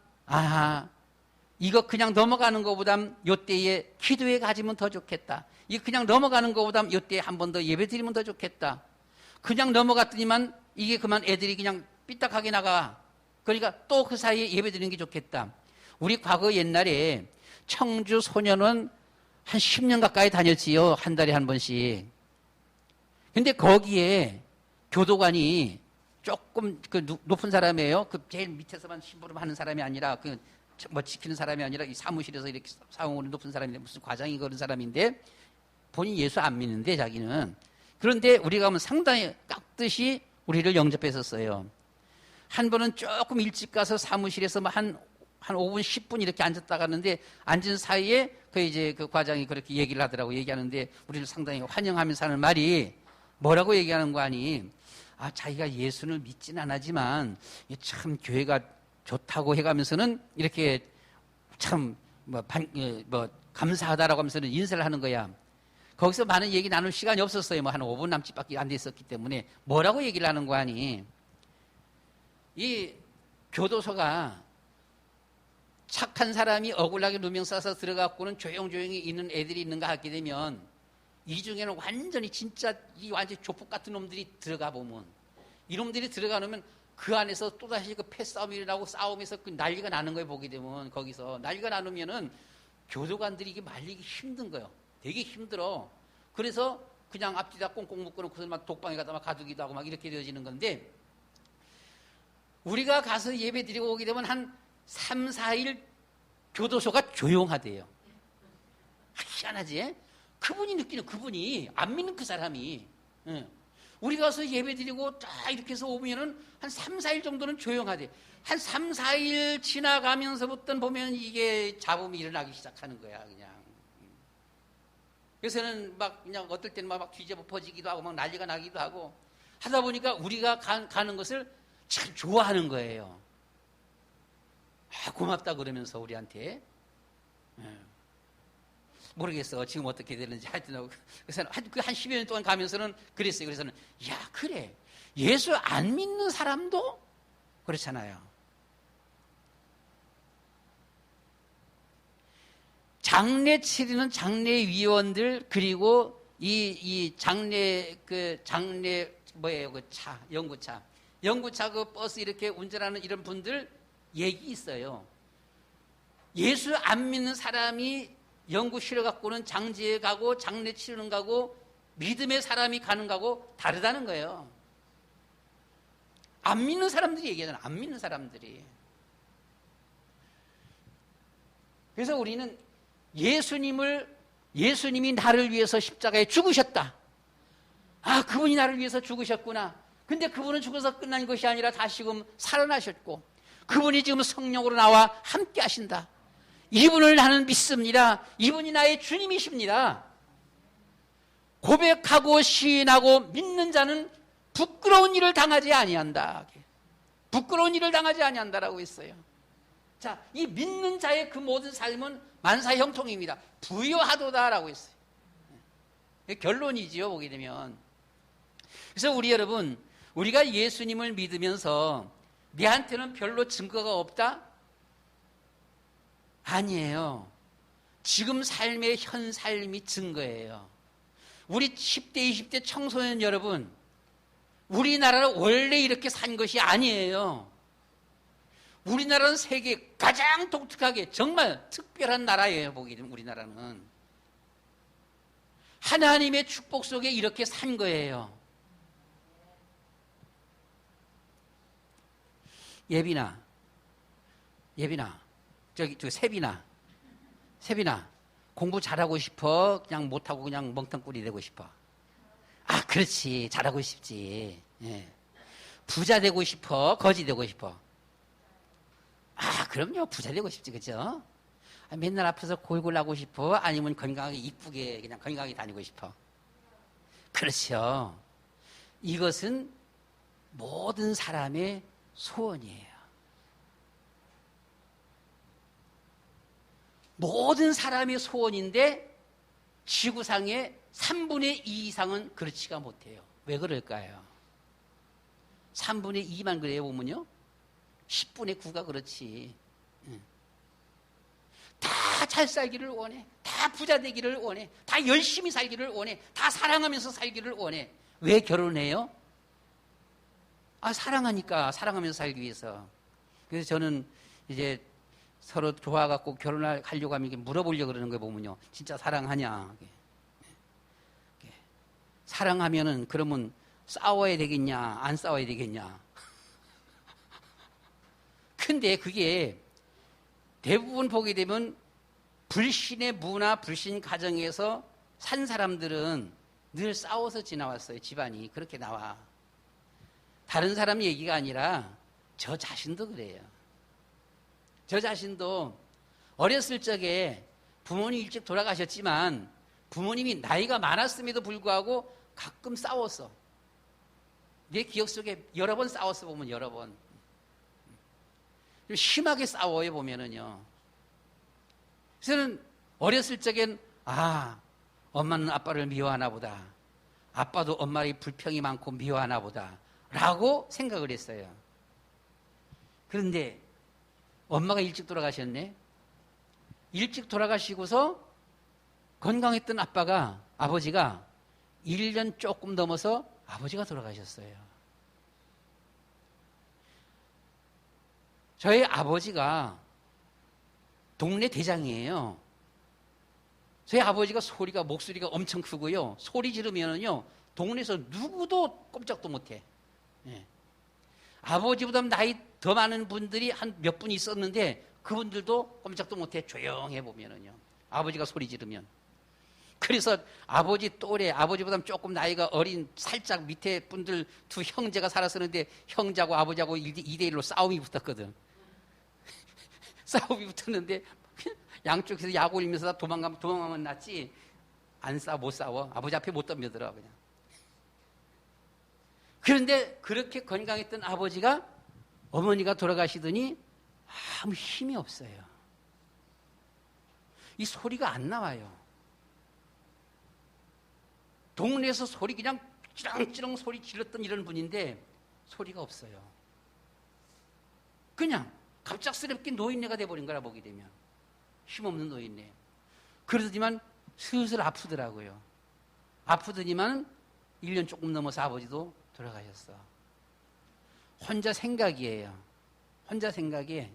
이거 그냥 넘어가는 것보단 요때에 기도회 가지면 더 좋겠다. 이거 그냥 넘어가는 것보단 요때에 한 번 더 예배 드리면 더 좋겠다. 그냥 넘어갔더니만 이게 그만 애들이 그냥 삐딱하게 나가. 그러니까 또 그 사이에 예배 드리는 게 좋겠다. 우리 과거 옛날에 청주 소년원 한 10년 가까이 다녔지요. 한 달에 한 번씩. 근데 거기에 교도관이 조금 그 높은 사람이에요. 그 제일 밑에서만 심부름 하는 사람이 아니라 그 뭐 지키는 사람이 아니라 이 사무실에서 이렇게 사용하는 높은 사람인데 무슨 과장이 그런 사람인데 본인 예수 안 믿는데 자기는. 그런데 우리가 가면 상당히 깍듯이 우리를 영접했었어요. 한 번은 조금 일찍 가서 사무실에서 한 5분, 10분 이렇게 앉았다 갔는데 앉은 사이에 그 과장이 그렇게 얘기를 하더라고. 얘기하는데 우리를 상당히 환영하면서 하는 말이 뭐라고 얘기하는 거 아니? 자기가 예수를 믿진 않았지만 참 교회가 좋다고 해가면서는 이렇게 참 감사하다라고 하면서는 인사를 하는 거야. 거기서 많은 얘기 나눌 시간이 없었어요. 한 5분 남짓밖에 안 됐었기 때문에 뭐라고 얘기를 하는 거 아니? 이 교도소가 착한 사람이 억울하게 누명 써서 들어가고는 조용조용히 있는 애들이 있는가 하게 되면 이 중에는 완전히 진짜 이 완전 조폭 같은 놈들이 들어가 보면 이놈들이 들어가 놓으면 그 안에서 또다시 그 패싸움이 일어나고 싸움에서 그 난리가 나는 거예요. 보게 되면 거기서 난리가 나누면은 교도관들이 이게 말리기 힘든 거예요. 되게 힘들어. 그래서 그냥 앞뒤다 꽁꽁 묶어놓고서 막 독방에 가다 막 가두기도 하고 막 이렇게 되어지는 건데, 우리가 가서 예배 드리고 오게 되면 한 3, 4일 교도소가 조용하대요. 희한하지? 그분이 느끼는, 그분이 안 믿는 그 사람이, 우리 가서 예배 드리고 쫙 이렇게 해서 오면은 한 3, 4일 정도는 조용하대. 한 3, 4일 지나가면서부터 보면 이게 잡음이 일어나기 시작하는 거야, 그냥. 요새는 막 그냥 어떨 때는 막 뒤집어 퍼지기도 하고 막 난리가 나기도 하고 하다 보니까 우리가 가는 것을 참 좋아하는 거예요. 아, 고맙다 그러면서 우리한테. 모르겠어. 지금 어떻게 되는지. 하여튼, 그래서 한 10여 년 동안 가면서는 그랬어요. 그래서는, 야, 그래. 예수 안 믿는 사람도 그렇잖아요. 장례 치르는 장례위원들, 그리고 이 장례, 뭐예요? 그 차, 연구차 그 버스 이렇게 운전하는 이런 분들 얘기 있어요. 예수 안 믿는 사람이 연구실에 갖고는 장지에 가고 장례 치르는 가고 믿음의 사람이 가는 가고 다르다는 거예요. 안 믿는 사람들이 얘기하잖아요. 안 믿는 사람들이. 그래서 우리는 예수님이 나를 위해서 십자가에 죽으셨다. 아, 그분이 나를 위해서 죽으셨구나. 근데 그분은 죽어서 끝난 것이 아니라 다시금 살아나셨고, 그분이 지금 성령으로 나와 함께 하신다. 이분을 나는 믿습니다. 이분이 나의 주님이십니다. 고백하고 시인하고 믿는 자는 부끄러운 일을 당하지 아니한다. 부끄러운 일을 당하지 아니한다라고 했어요. 자, 이 믿는 자의 그 모든 삶은 만사 형통입니다. 부여하도다라고 했어요. 결론이지요, 보게 되면. 그래서 우리 여러분, 우리가 예수님을 믿으면서 내한테는 별로 증거가 없다? 아니에요. 지금 삶의 현 삶이 증거예요. 우리 10대, 20대 청소년 여러분, 우리나라는 원래 이렇게 산 것이 아니에요. 우리나라는 세계 가장 독특하게 정말 특별한 나라예요. 보게 되면 우리나라는 하나님의 축복 속에 이렇게 산 거예요. 예빈아, 저기 세빈아, 공부 잘하고 싶어? 그냥 못하고 그냥 멍텅구리 되고 싶어? 아, 그렇지. 잘하고 싶지. 예. 부자 되고 싶어? 거지 되고 싶어? 아, 그럼요. 부자 되고 싶지, 그죠? 아, 맨날 앞에서 골골 나고 싶어? 아니면 건강하게 이쁘게 그냥 건강하게 다니고 싶어? 그렇죠. 이것은 모든 사람의 소원이에요. 모든 사람의 소원인데 지구상의 3분의 2 이상은 그렇지가 못해요. 왜 그럴까요? 3분의 2만 그래요, 보면요. 10분의 9가 그렇지. 다 잘 살기를 원해. 다 부자 되기를 원해. 다 열심히 살기를 원해. 다 사랑하면서 살기를 원해. 왜 결혼해요? 아, 사랑하면서 살기 위해서. 그래서 저는 이제 서로 좋아갖고 결혼하려고 하면 물어보려고 그러는 거 보면요. 진짜 사랑하냐. 사랑하면은 그러면 싸워야 되겠냐, 안 싸워야 되겠냐. 근데 그게 대부분 보게 되면 불신의 문화, 불신 가정에서 산 사람들은 늘 싸워서 지나왔어요. 집안이 그렇게 나와. 다른 사람 얘기가 아니라 저 자신도 그래요. 저 자신도 어렸을 적에 부모님이 일찍 돌아가셨지만 부모님이 나이가 많았음에도 불구하고 가끔 싸웠어. 내 기억 속에 여러 번 싸웠어, 보면 여러 번. 심하게 싸워요, 보면은요. 그래서는 어렸을 적엔, 아, 엄마는 아빠를 미워하나 보다. 아빠도 엄마의 불평이 많고 미워하나 보다. 라고 생각을 했어요. 그런데 엄마가 일찍 돌아가셨네. 일찍 돌아가시고서 건강했던 아버지가 1년 조금 넘어서 아버지가 돌아가셨어요. 저희 아버지가 동네 대장이에요. 저희 아버지가 목소리가 엄청 크고요. 소리 지르면은요, 동네에서 누구도 꼼짝도 못해. 예. 아버지보다 나이 더 많은 분들이 한 몇 분 있었는데 그분들도 꼼짝도 못해. 조용해 보면은요. 아버지가 소리 지르면. 그래서 아버지 또래, 아버지보다 조금 나이가 어린 살짝 밑에 분들 두 형제가 살았었는데 형제하고 아버지하고 2대1로 싸움이 붙었거든. 싸움이 붙었는데 양쪽에서 약 올리면서 도망가면 낫지. 못 싸워. 아버지 앞에 못 덤벼들어, 그냥. 그런데 그렇게 건강했던 아버지가 어머니가 돌아가시더니 아무 힘이 없어요. 이 소리가 안 나와요. 동네에서 소리 그냥 찌렁찌렁 소리 질렀던 이런 분인데 소리가 없어요. 그냥 갑작스럽게 노인네가 돼버린 거라, 보게 되면. 힘없는 노인네. 그러더니만 슬슬 아프더라고요. 아프더니만 1년 조금 넘어서 아버지도 돌아가셨어. 혼자 생각이에요. 혼자 생각에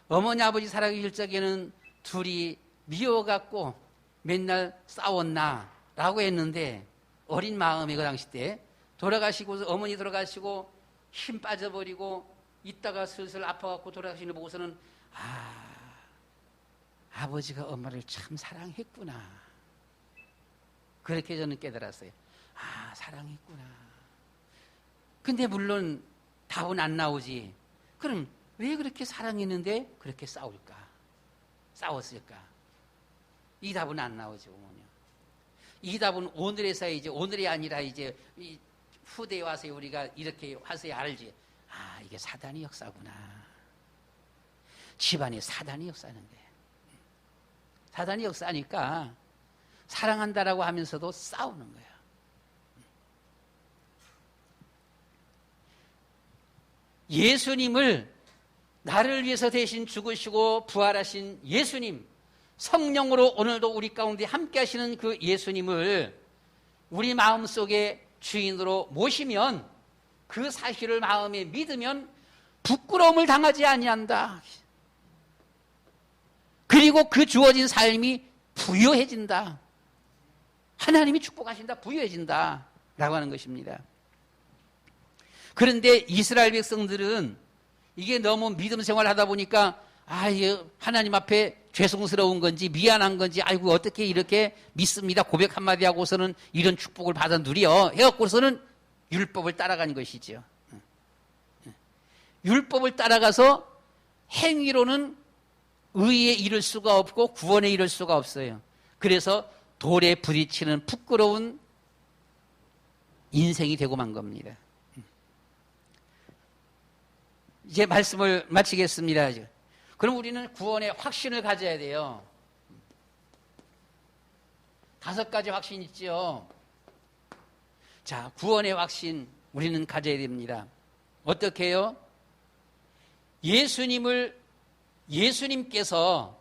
어머니 아버지 살아계실 적에는 둘이 미워갖고 맨날 싸웠나 라고 했는데 어린 마음이 그 당시 때 돌아가시고 어머니 돌아가시고 힘 빠져버리고 있다가 슬슬 아파갖고 돌아가시는 거 보고서는 아버지가 엄마를 참 사랑했구나. 그렇게 저는 깨달았어요. 사랑했구나. 근데 물론 답은 안 나오지. 그럼 왜 그렇게 사랑했는데 그렇게 싸웠을까? 이 답은 안 나오죠, 어머니. 이 답은 오늘에서 이제 오늘이 아니라 이제 후대에 와서 우리가 이렇게 와서야 알지. 이게 사단의 역사구나. 집안에 사단의 역사는데. 사단의 역사니까 사랑한다라고 하면서도 싸우는 거야. 예수님을 나를 위해서 대신 죽으시고 부활하신 예수님, 성령으로 오늘도 우리 가운데 함께 하시는 그 예수님을 우리 마음속에 주인으로 모시면, 그 사실을 마음에 믿으면 부끄러움을 당하지 아니한다. 그리고 그 주어진 삶이 부유해진다. 하나님이 축복하신다. 부유해진다. 라고 하는 것입니다. 그런데 이스라엘 백성들은 이게 너무 믿음 생활을 하다 보니까 하나님 앞에 죄송스러운 건지 미안한 건지 아이고 어떻게 이렇게 믿습니다 고백 한마디 하고서는 이런 축복을 받아 누려 해갖고서는 율법을 따라가는 것이죠. 율법을 따라가서 행위로는 의에 이를 수가 없고 구원에 이를 수가 없어요. 그래서 돌에 부딪히는 부끄러운 인생이 되고 만 겁니다. 이제 말씀을 마치겠습니다. 그럼 우리는 구원의 확신을 가져야 돼요. 5가지 확신 있죠. 자, 구원의 확신 우리는 가져야 됩니다. 어떻게 해요? 예수님께서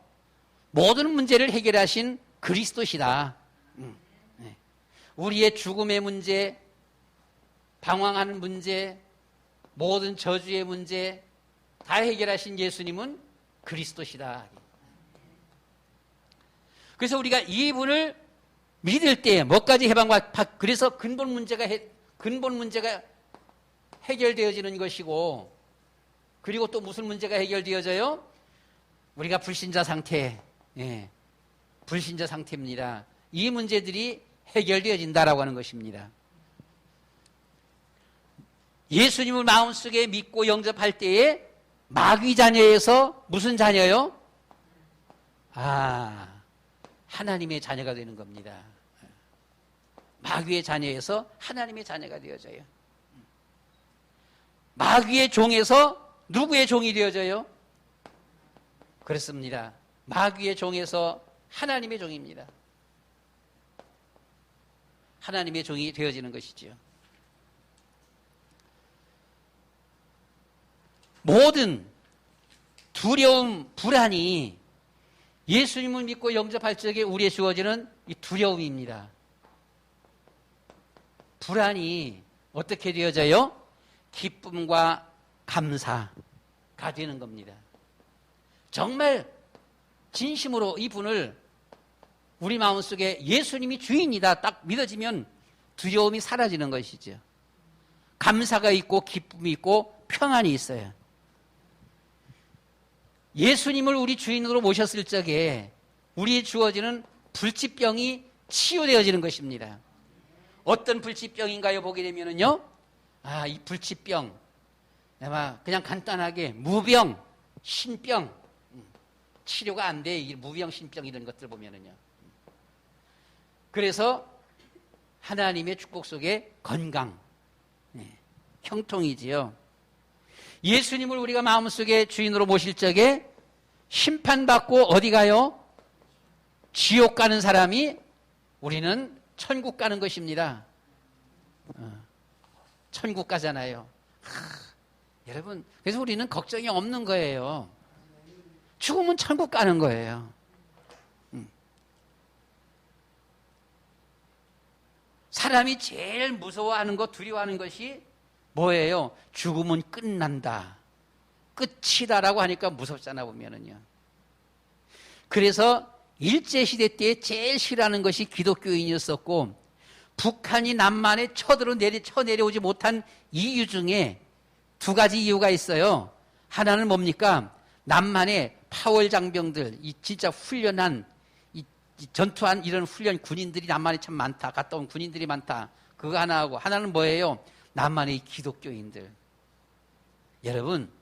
모든 문제를 해결하신 그리스도시다. 우리의 죽음의 문제, 방황하는 문제, 모든 저주의 문제 다 해결하신 예수님은 그리스도시다. 그래서 우리가 이분을 믿을 때 뭐까지 그래서 근본 문제가 해결되어지는 것이고, 그리고 또 무슨 문제가 해결되어져요? 우리가 불신자 상태, 불신자 상태입니다. 이 문제들이 해결되어진다라고 하는 것입니다. 예수님을 마음속에 믿고 영접할 때에 마귀 자녀에서 무슨 자녀요? 하나님의 자녀가 되는 겁니다. 마귀의 자녀에서 하나님의 자녀가 되어져요. 마귀의 종에서 누구의 종이 되어져요? 그렇습니다. 마귀의 종에서 하나님의 종입니다. 하나님의 종이 되어지는 것이지요. 모든 두려움, 불안이 예수님을 믿고 영접할 적에 우리에 주어지는 이 두려움입니다. 불안이 어떻게 되어져요? 기쁨과 감사가 다 되는 겁니다. 정말 진심으로 이분을 우리 마음속에 예수님이 주인이다 딱 믿어지면 두려움이 사라지는 것이죠. 감사가 있고 기쁨이 있고 평안이 있어요. 예수님을 우리 주인으로 모셨을 적에 우리에 주어지는 불치병이 치유되어지는 것입니다. 어떤 불치병인가요? 보게 되면은요, 이 불치병, 아마 그냥 간단하게 무병, 신병, 치료가 안 돼. 이 무병, 신병 이런 것들 보면은요. 그래서 하나님의 축복 속에 건강, 형통이지요. 예수님을 우리가 마음속에 주인으로 모실 적에 심판받고 어디 가요? 지옥 가는 사람이 우리는 천국 가는 것입니다. 천국 가잖아요. 여러분, 그래서 우리는 걱정이 없는 거예요. 죽으면 천국 가는 거예요. 사람이 제일 무서워하는 것, 두려워하는 것이 뭐예요? 죽으면 끝난다. 끝이다라고 하니까 무섭잖아, 보면은요. 그래서 일제시대 때 제일 싫어하는 것이 기독교인이었었고, 북한이 남만에 쳐내려오지 못한 이유 중에 두 가지 이유가 있어요. 하나는 뭡니까? 남만에 파월 장병들, 이 진짜 훈련한, 이 전투한 이런 훈련 군인들이 남만에 참 많다. 갔다 온 군인들이 많다. 그거 하나하고, 하나는 뭐예요? 남만의 기독교인들. 여러분,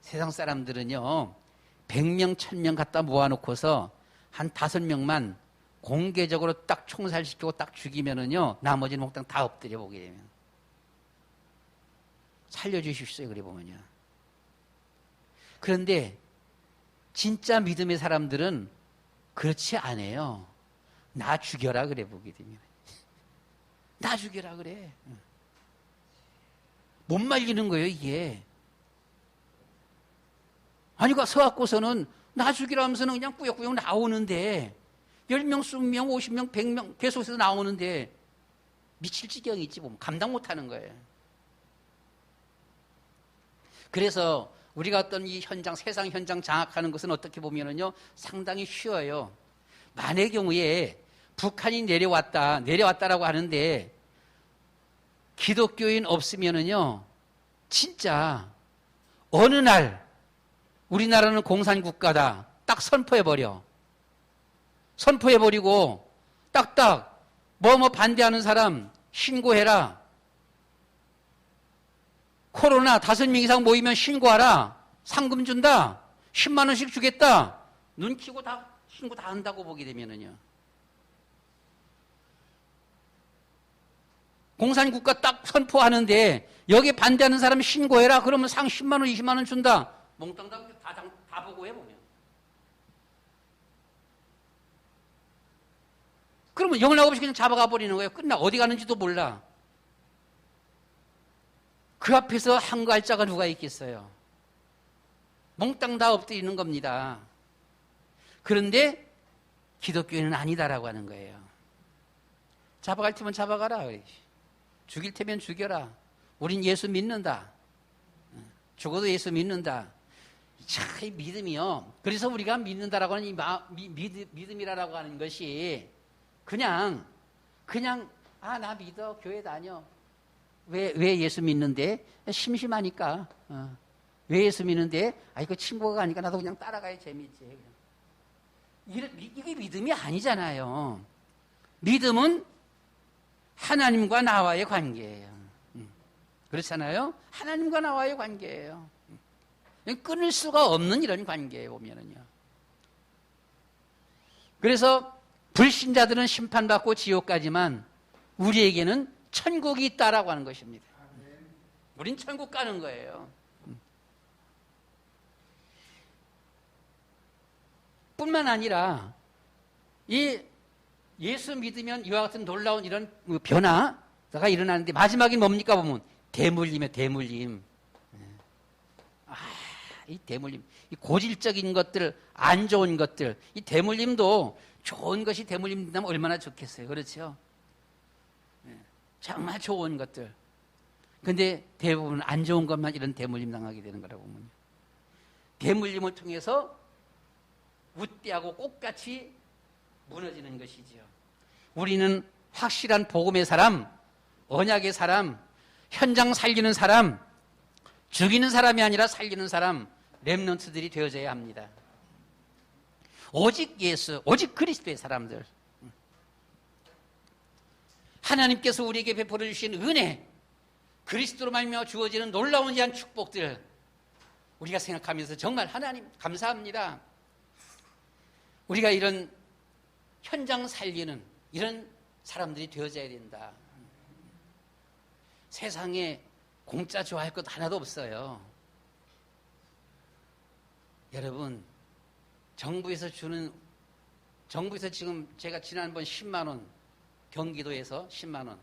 세상 사람들은요, 100명, 1000명 갖다 모아놓고서 한 5명만 공개적으로 딱 총살시키고 딱 죽이면은요, 나머지는 몽땅 다 엎드려 보게 되면. 살려주십시오, 그래 보면요. 그런데 진짜 믿음의 사람들은 그렇지 않아요. 나 죽여라 그래 보게 되면. 나 죽여라 그래. 못 말리는 거예요, 이게. 아니, 서갖고서는 나 죽이라 하면서는 그냥 꾸역꾸역 나오는데, 10명, 20명, 50명, 100명 계속해서 나오는데, 미칠 지경이 있지, 보면. 감당 못 하는 거예요. 그래서 우리가 어떤 이 현장, 세상 현장 장악하는 것은 어떻게 보면은요, 상당히 쉬워요. 만의 경우에 북한이 내려왔다라고 하는데, 기독교인 없으면은요, 진짜 어느 날 우리나라는 공산국가다 딱 선포해버려. 선포해버리고 딱딱 뭐 반대하는 사람 신고해라. 코로나 5명 이상 모이면 신고하라. 상금 준다. 10만 원씩 주겠다. 눈 키고 다 신고 다 한다고 보게 되면은요. 공산국가 딱 선포하는데 여기 반대하는 사람 신고해라. 그러면 상 10만 원, 20만 원 준다. 몽땅 다 보고 해보면. 그러면 영을 없이 그냥 잡아가 버리는 거예요. 끝나. 어디 가는지도 몰라. 그 앞에서 항거할 자가 누가 있겠어요. 몽땅 다 엎드리는 겁니다. 그런데 기독교인은 아니다라고 하는 거예요. 잡아갈 테면 잡아가라. 죽일 테면 죽여라. 우린 예수 믿는다. 죽어도 예수 믿는다. 참, 이 믿음이요. 그래서 우리가 믿는다라고 하는 이 믿음이라고 하는 것이 그냥, 나 믿어. 교회 다녀. 왜 예수 믿는데? 심심하니까. 왜 예수 믿는데? 이거 친구가 가니까 나도 그냥 따라가야 재밌지. 이게 믿음이 아니잖아요. 믿음은 하나님과 나와의 관계예요. 그렇잖아요? 하나님과 나와의 관계예요. 끊을 수가 없는 이런 관계예요, 보면은요. 그래서 불신자들은 심판받고 지옥 가지만 우리에게는 천국이 있다라고 하는 것입니다. 우린 천국 가는 거예요. 뿐만 아니라 이 예수 믿으면 이와 같은 놀라운 이런 변화가 일어나는데 마지막이 뭡니까 보면 대물림이에요. 대물림. 이 대물림, 이 고질적인 것들, 안 좋은 것들, 이 대물림도 좋은 것이 대물림된다면 얼마나 좋겠어요. 그렇죠? 정말 좋은 것들. 근데 대부분 안 좋은 것만 이런 대물림 당하게 되는 거라고 보면. 대물림을 통해서 웃대하고 꽃같이 무너지는 것이지요. 우리는 확실한 복음의 사람, 언약의 사람, 현장 살리는 사람, 죽이는 사람이 아니라 살리는 사람, 렘넌트들이 되어져야 합니다. 오직 예수, 오직 그리스도의 사람들. 하나님께서 우리에게 베풀어 주신 은혜, 그리스도로 말미암아 주어지는 놀라운 이한 축복들, 우리가 생각하면서 정말 하나님 감사합니다. 우리가 이런 현장 살리는 이런 사람들이 되어져야 된다. 세상에 공짜 좋아할 것 하나도 없어요. 여러분, 정부에서 지금 제가 지난번 10만 원, 경기도에서 10만 원,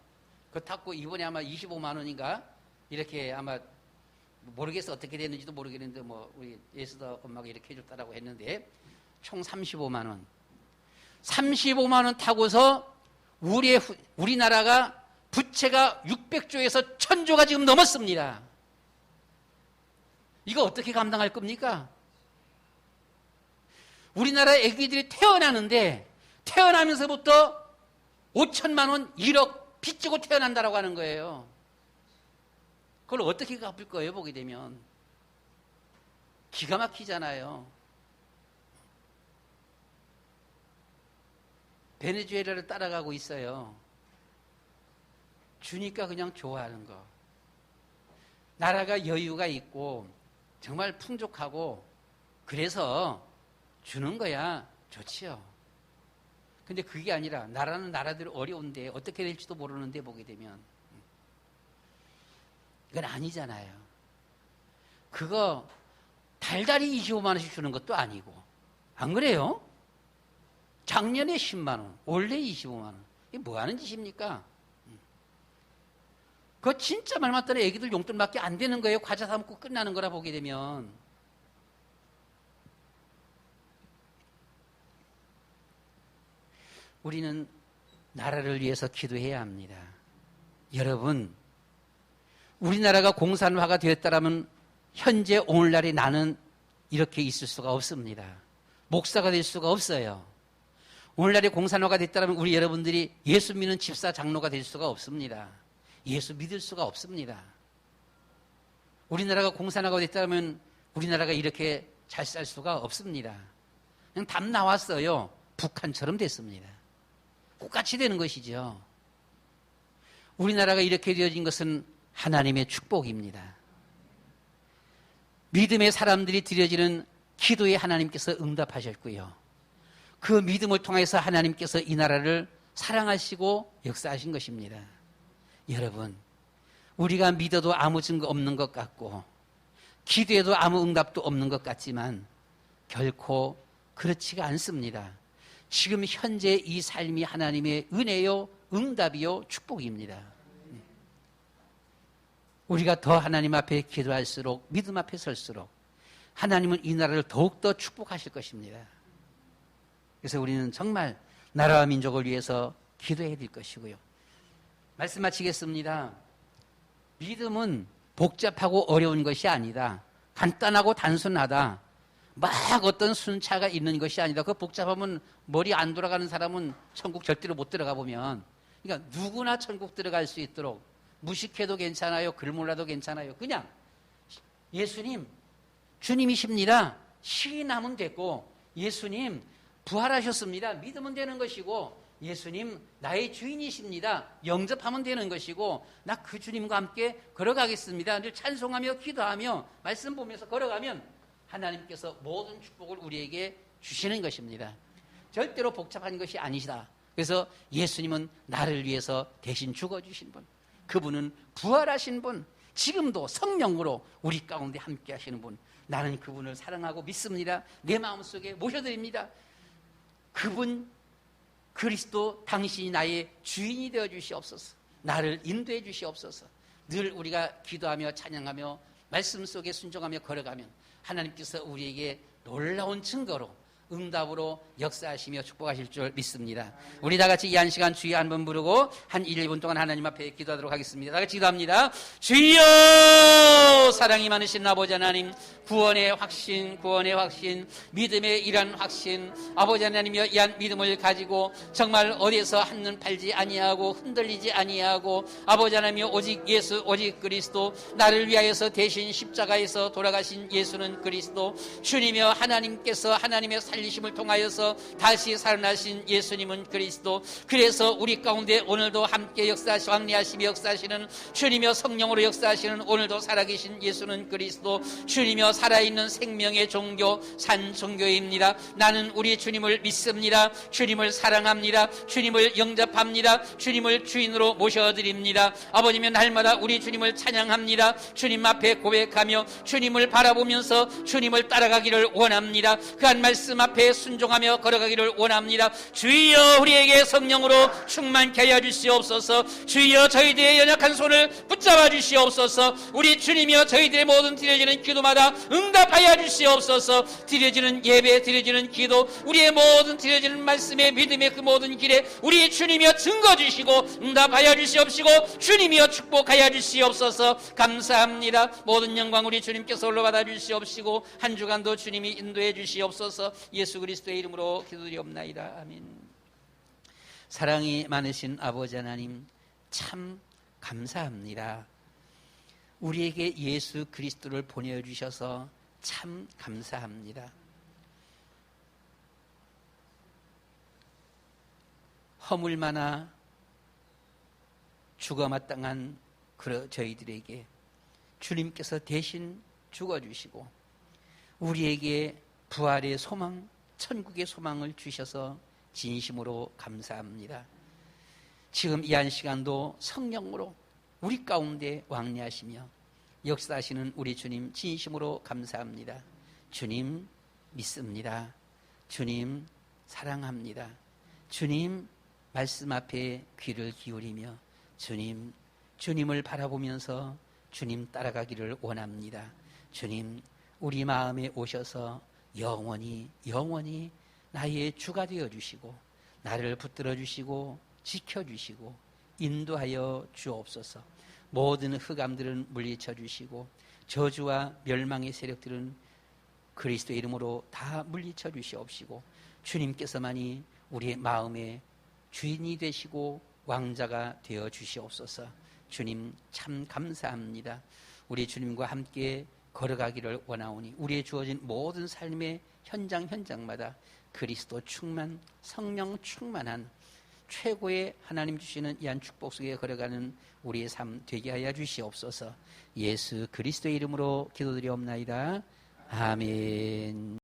그거 탔고 이번에 아마 25만 원인가 이렇게 아마 모르겠어 어떻게 됐는지도 모르겠는데 뭐 우리 예수다 엄마가 이렇게 해줬다라고 했는데 총 35만 원. 35만 원 타고서 우리나라가 부채가 600조에서 1000조가 지금 넘었습니다. 이거 어떻게 감당할 겁니까? 우리나라 애기들이 태어나는데 태어나면서부터 5천만 원, 1억 빚지고 태어난다라고 하는 거예요. 그걸 어떻게 갚을 거예요, 보게 되면. 기가 막히잖아요. 베네수엘라를 따라가고 있어요. 주니까 그냥 좋아하는 거. 나라가 여유가 있고 정말 풍족하고 그래서 주는 거야 좋지요. 근데 그게 아니라 나라는 나라대로 어려운데 어떻게 될지도 모르는데 보게 되면 이건 아니잖아요. 그거 달달이 25만 원씩 주는 것도 아니고 안 그래요? 작년에 10만 원, 올해 25만 원. 이게 뭐 하는 짓입니까? 그거 진짜 말 맞다는 애기들 용돈밖에 안 되는 거예요. 과자 사 먹고 끝나는 거라 보게 되면. 우리는 나라를 위해서 기도해야 합니다. 여러분, 우리나라가 공산화가 되었다면 현재 오늘날의 나는 이렇게 있을 수가 없습니다. 목사가 될 수가 없어요. 오늘날의 공산화가 됐다면 우리 여러분들이 예수 믿는 집사 장로가 될 수가 없습니다. 예수 믿을 수가 없습니다. 우리나라가 공산화가 됐다면 우리나라가 이렇게 잘 살 수가 없습니다. 그냥 답 나왔어요. 북한처럼 됐습니다. 똑같이 되는 것이죠. 우리나라가 이렇게 되어진 것은 하나님의 축복입니다. 믿음의 사람들이 드려지는 기도에 하나님께서 응답하셨고요. 그 믿음을 통해서 하나님께서 이 나라를 사랑하시고 역사하신 것입니다. 여러분, 우리가 믿어도 아무 증거 없는 것 같고 기도해도 아무 응답도 없는 것 같지만 결코 그렇지가 않습니다. 지금 현재 이 삶이 하나님의 은혜요, 응답이요, 축복입니다. 우리가 더 하나님 앞에 기도할수록 믿음 앞에 설수록 하나님은 이 나라를 더욱더 축복하실 것입니다. 그래서 우리는 정말 나라와 민족을 위해서 기도해야 될 것이고요. 말씀 마치겠습니다. 믿음은 복잡하고 어려운 것이 아니다. 간단하고 단순하다. 막 어떤 순차가 있는 것이 아니다. 그 복잡하면 머리 안 돌아가는 사람은 천국 절대로 못 들어가 보면. 그러니까 누구나 천국 들어갈 수 있도록 무식해도 괜찮아요. 글 몰라도 괜찮아요. 그냥 예수님 주님이십니다. 시인하면 되고 예수님 부활하셨습니다. 믿으면 되는 것이고 예수님 나의 주인이십니다. 영접하면 되는 것이고 나 그 주님과 함께 걸어가겠습니다. 늘 찬송하며 기도하며 말씀 보면서 걸어가면 하나님께서 모든 축복을 우리에게 주시는 것입니다. 절대로 복잡한 것이 아니시다. 그래서 예수님은 나를 위해서 대신 죽어주신 분, 그분은 부활하신 분, 지금도 성령으로 우리 가운데 함께 하시는 분, 나는 그분을 사랑하고 믿습니다. 내 마음속에 모셔드립니다. 그분 그리스도 당신이 나의 주인이 되어 주시옵소서. 나를 인도해 주시옵소서. 늘 우리가 기도하며 찬양하며 말씀 속에 순종하며 걸어가면 하나님께서 우리에게 놀라운 증거로 응답으로 역사하시며 축복하실 줄 믿습니다. 우리 다 같이 이 한 시간 주여 한 번 부르고 한 1분 동안 하나님 앞에 기도하도록 하겠습니다. 다 같이 기도합니다. 주여, 사랑이 많으신 아버지 하나님, 구원의 확신, 믿음의 일한 확신, 아버지 하나님이여, 이 한 믿음을 가지고 정말 어디에서 한눈 팔지 아니하고 흔들리지 아니하고, 아버지 하나님이여, 오직 예수, 오직 그리스도, 나를 위하여서 대신 십자가에서 돌아가신 예수는 그리스도, 주님이여, 하나님께서 하나님의 살리심을 통하여서 다시 살아나신 예수님은 그리스도. 그래서 우리 가운데 오늘도 함께 역사하시고 왕래하시며 역사하시는 주님이여, 성령으로 역사하시는 오늘도 살아계신 예수는 그리스도. 주님이여, 살아있는 생명의 종교, 산 종교입니다. 나는 우리 주님을 믿습니다. 주님을 사랑합니다. 주님을 영접합니다. 주님을 주인으로 모셔드립니다. 아버지면 날마다 우리 주님을 찬양합니다. 주님 앞에 고백하며 주님을 바라보면서 주님을 따라가기를 원합니다. 그 한 말씀 앞에 순종하며 걸어가기를 원합니다. 주여, 우리에게 성령으로 충만케 하여 주시옵소서. 주여, 저희들의 연약한 손을 붙잡아 주시옵소서. 우리 주님이여, 저희들의 모든 드려지는 기도마다 응답하여 주시옵소서. 드려지는 예배, 드려지는 기도, 우리의 모든 드려지는 말씀의 믿음의 그 모든 길에 우리 주님이여 증거 주시고 응답하여 주시옵시고, 주님이여 축복하여 주시옵소서. 감사합니다. 모든 영광 우리 주님께서 홀로 받아 주시옵시고, 한 주간도 주님이 인도해 주시옵소서. 예수 그리스도의 이름으로 기도드리옵나이다. 아멘. 사랑이 많으신 아버지 하나님, 참 감사합니다. 우리에게 예수 그리스도를 보내주셔서 참 감사합니다. 허물 많아 죽어마땅한 저희들에게 주님께서 대신 죽어주시고 우리에게 부활의 소망, 천국의 소망을 주셔서 진심으로 감사합니다. 지금 이 한 시간도 성령으로 우리 가운데 왕래하시며 역사하시는 우리 주님 진심으로 감사합니다. 주님 믿습니다. 주님 사랑합니다. 주님 말씀 앞에 귀를 기울이며 주님을 바라보면서 주님 따라가기를 원합니다. 주님, 우리 마음에 오셔서 영원히 나의 주가 되어주시고 나를 붙들어 주시고 지켜주시고 인도하여 주옵소서. 모든 흑암들은 물리쳐 주시고 저주와 멸망의 세력들은 그리스도의 이름으로 다 물리쳐 주시옵시고, 주님께서만이 우리의 마음의 주인이 되시고 왕자가 되어 주시옵소서. 주님 참 감사합니다. 우리 주님과 함께 걸어가기를 원하오니 우리의 주어진 모든 삶의 현장마다 그리스도 충만, 성령 충만한 최고의 하나님 주시는 이 한 축복 속에 걸어가는 우리의 삶 되게 하여 주시옵소서. 예수 그리스도의 이름으로 기도드리옵나이다. 아멘.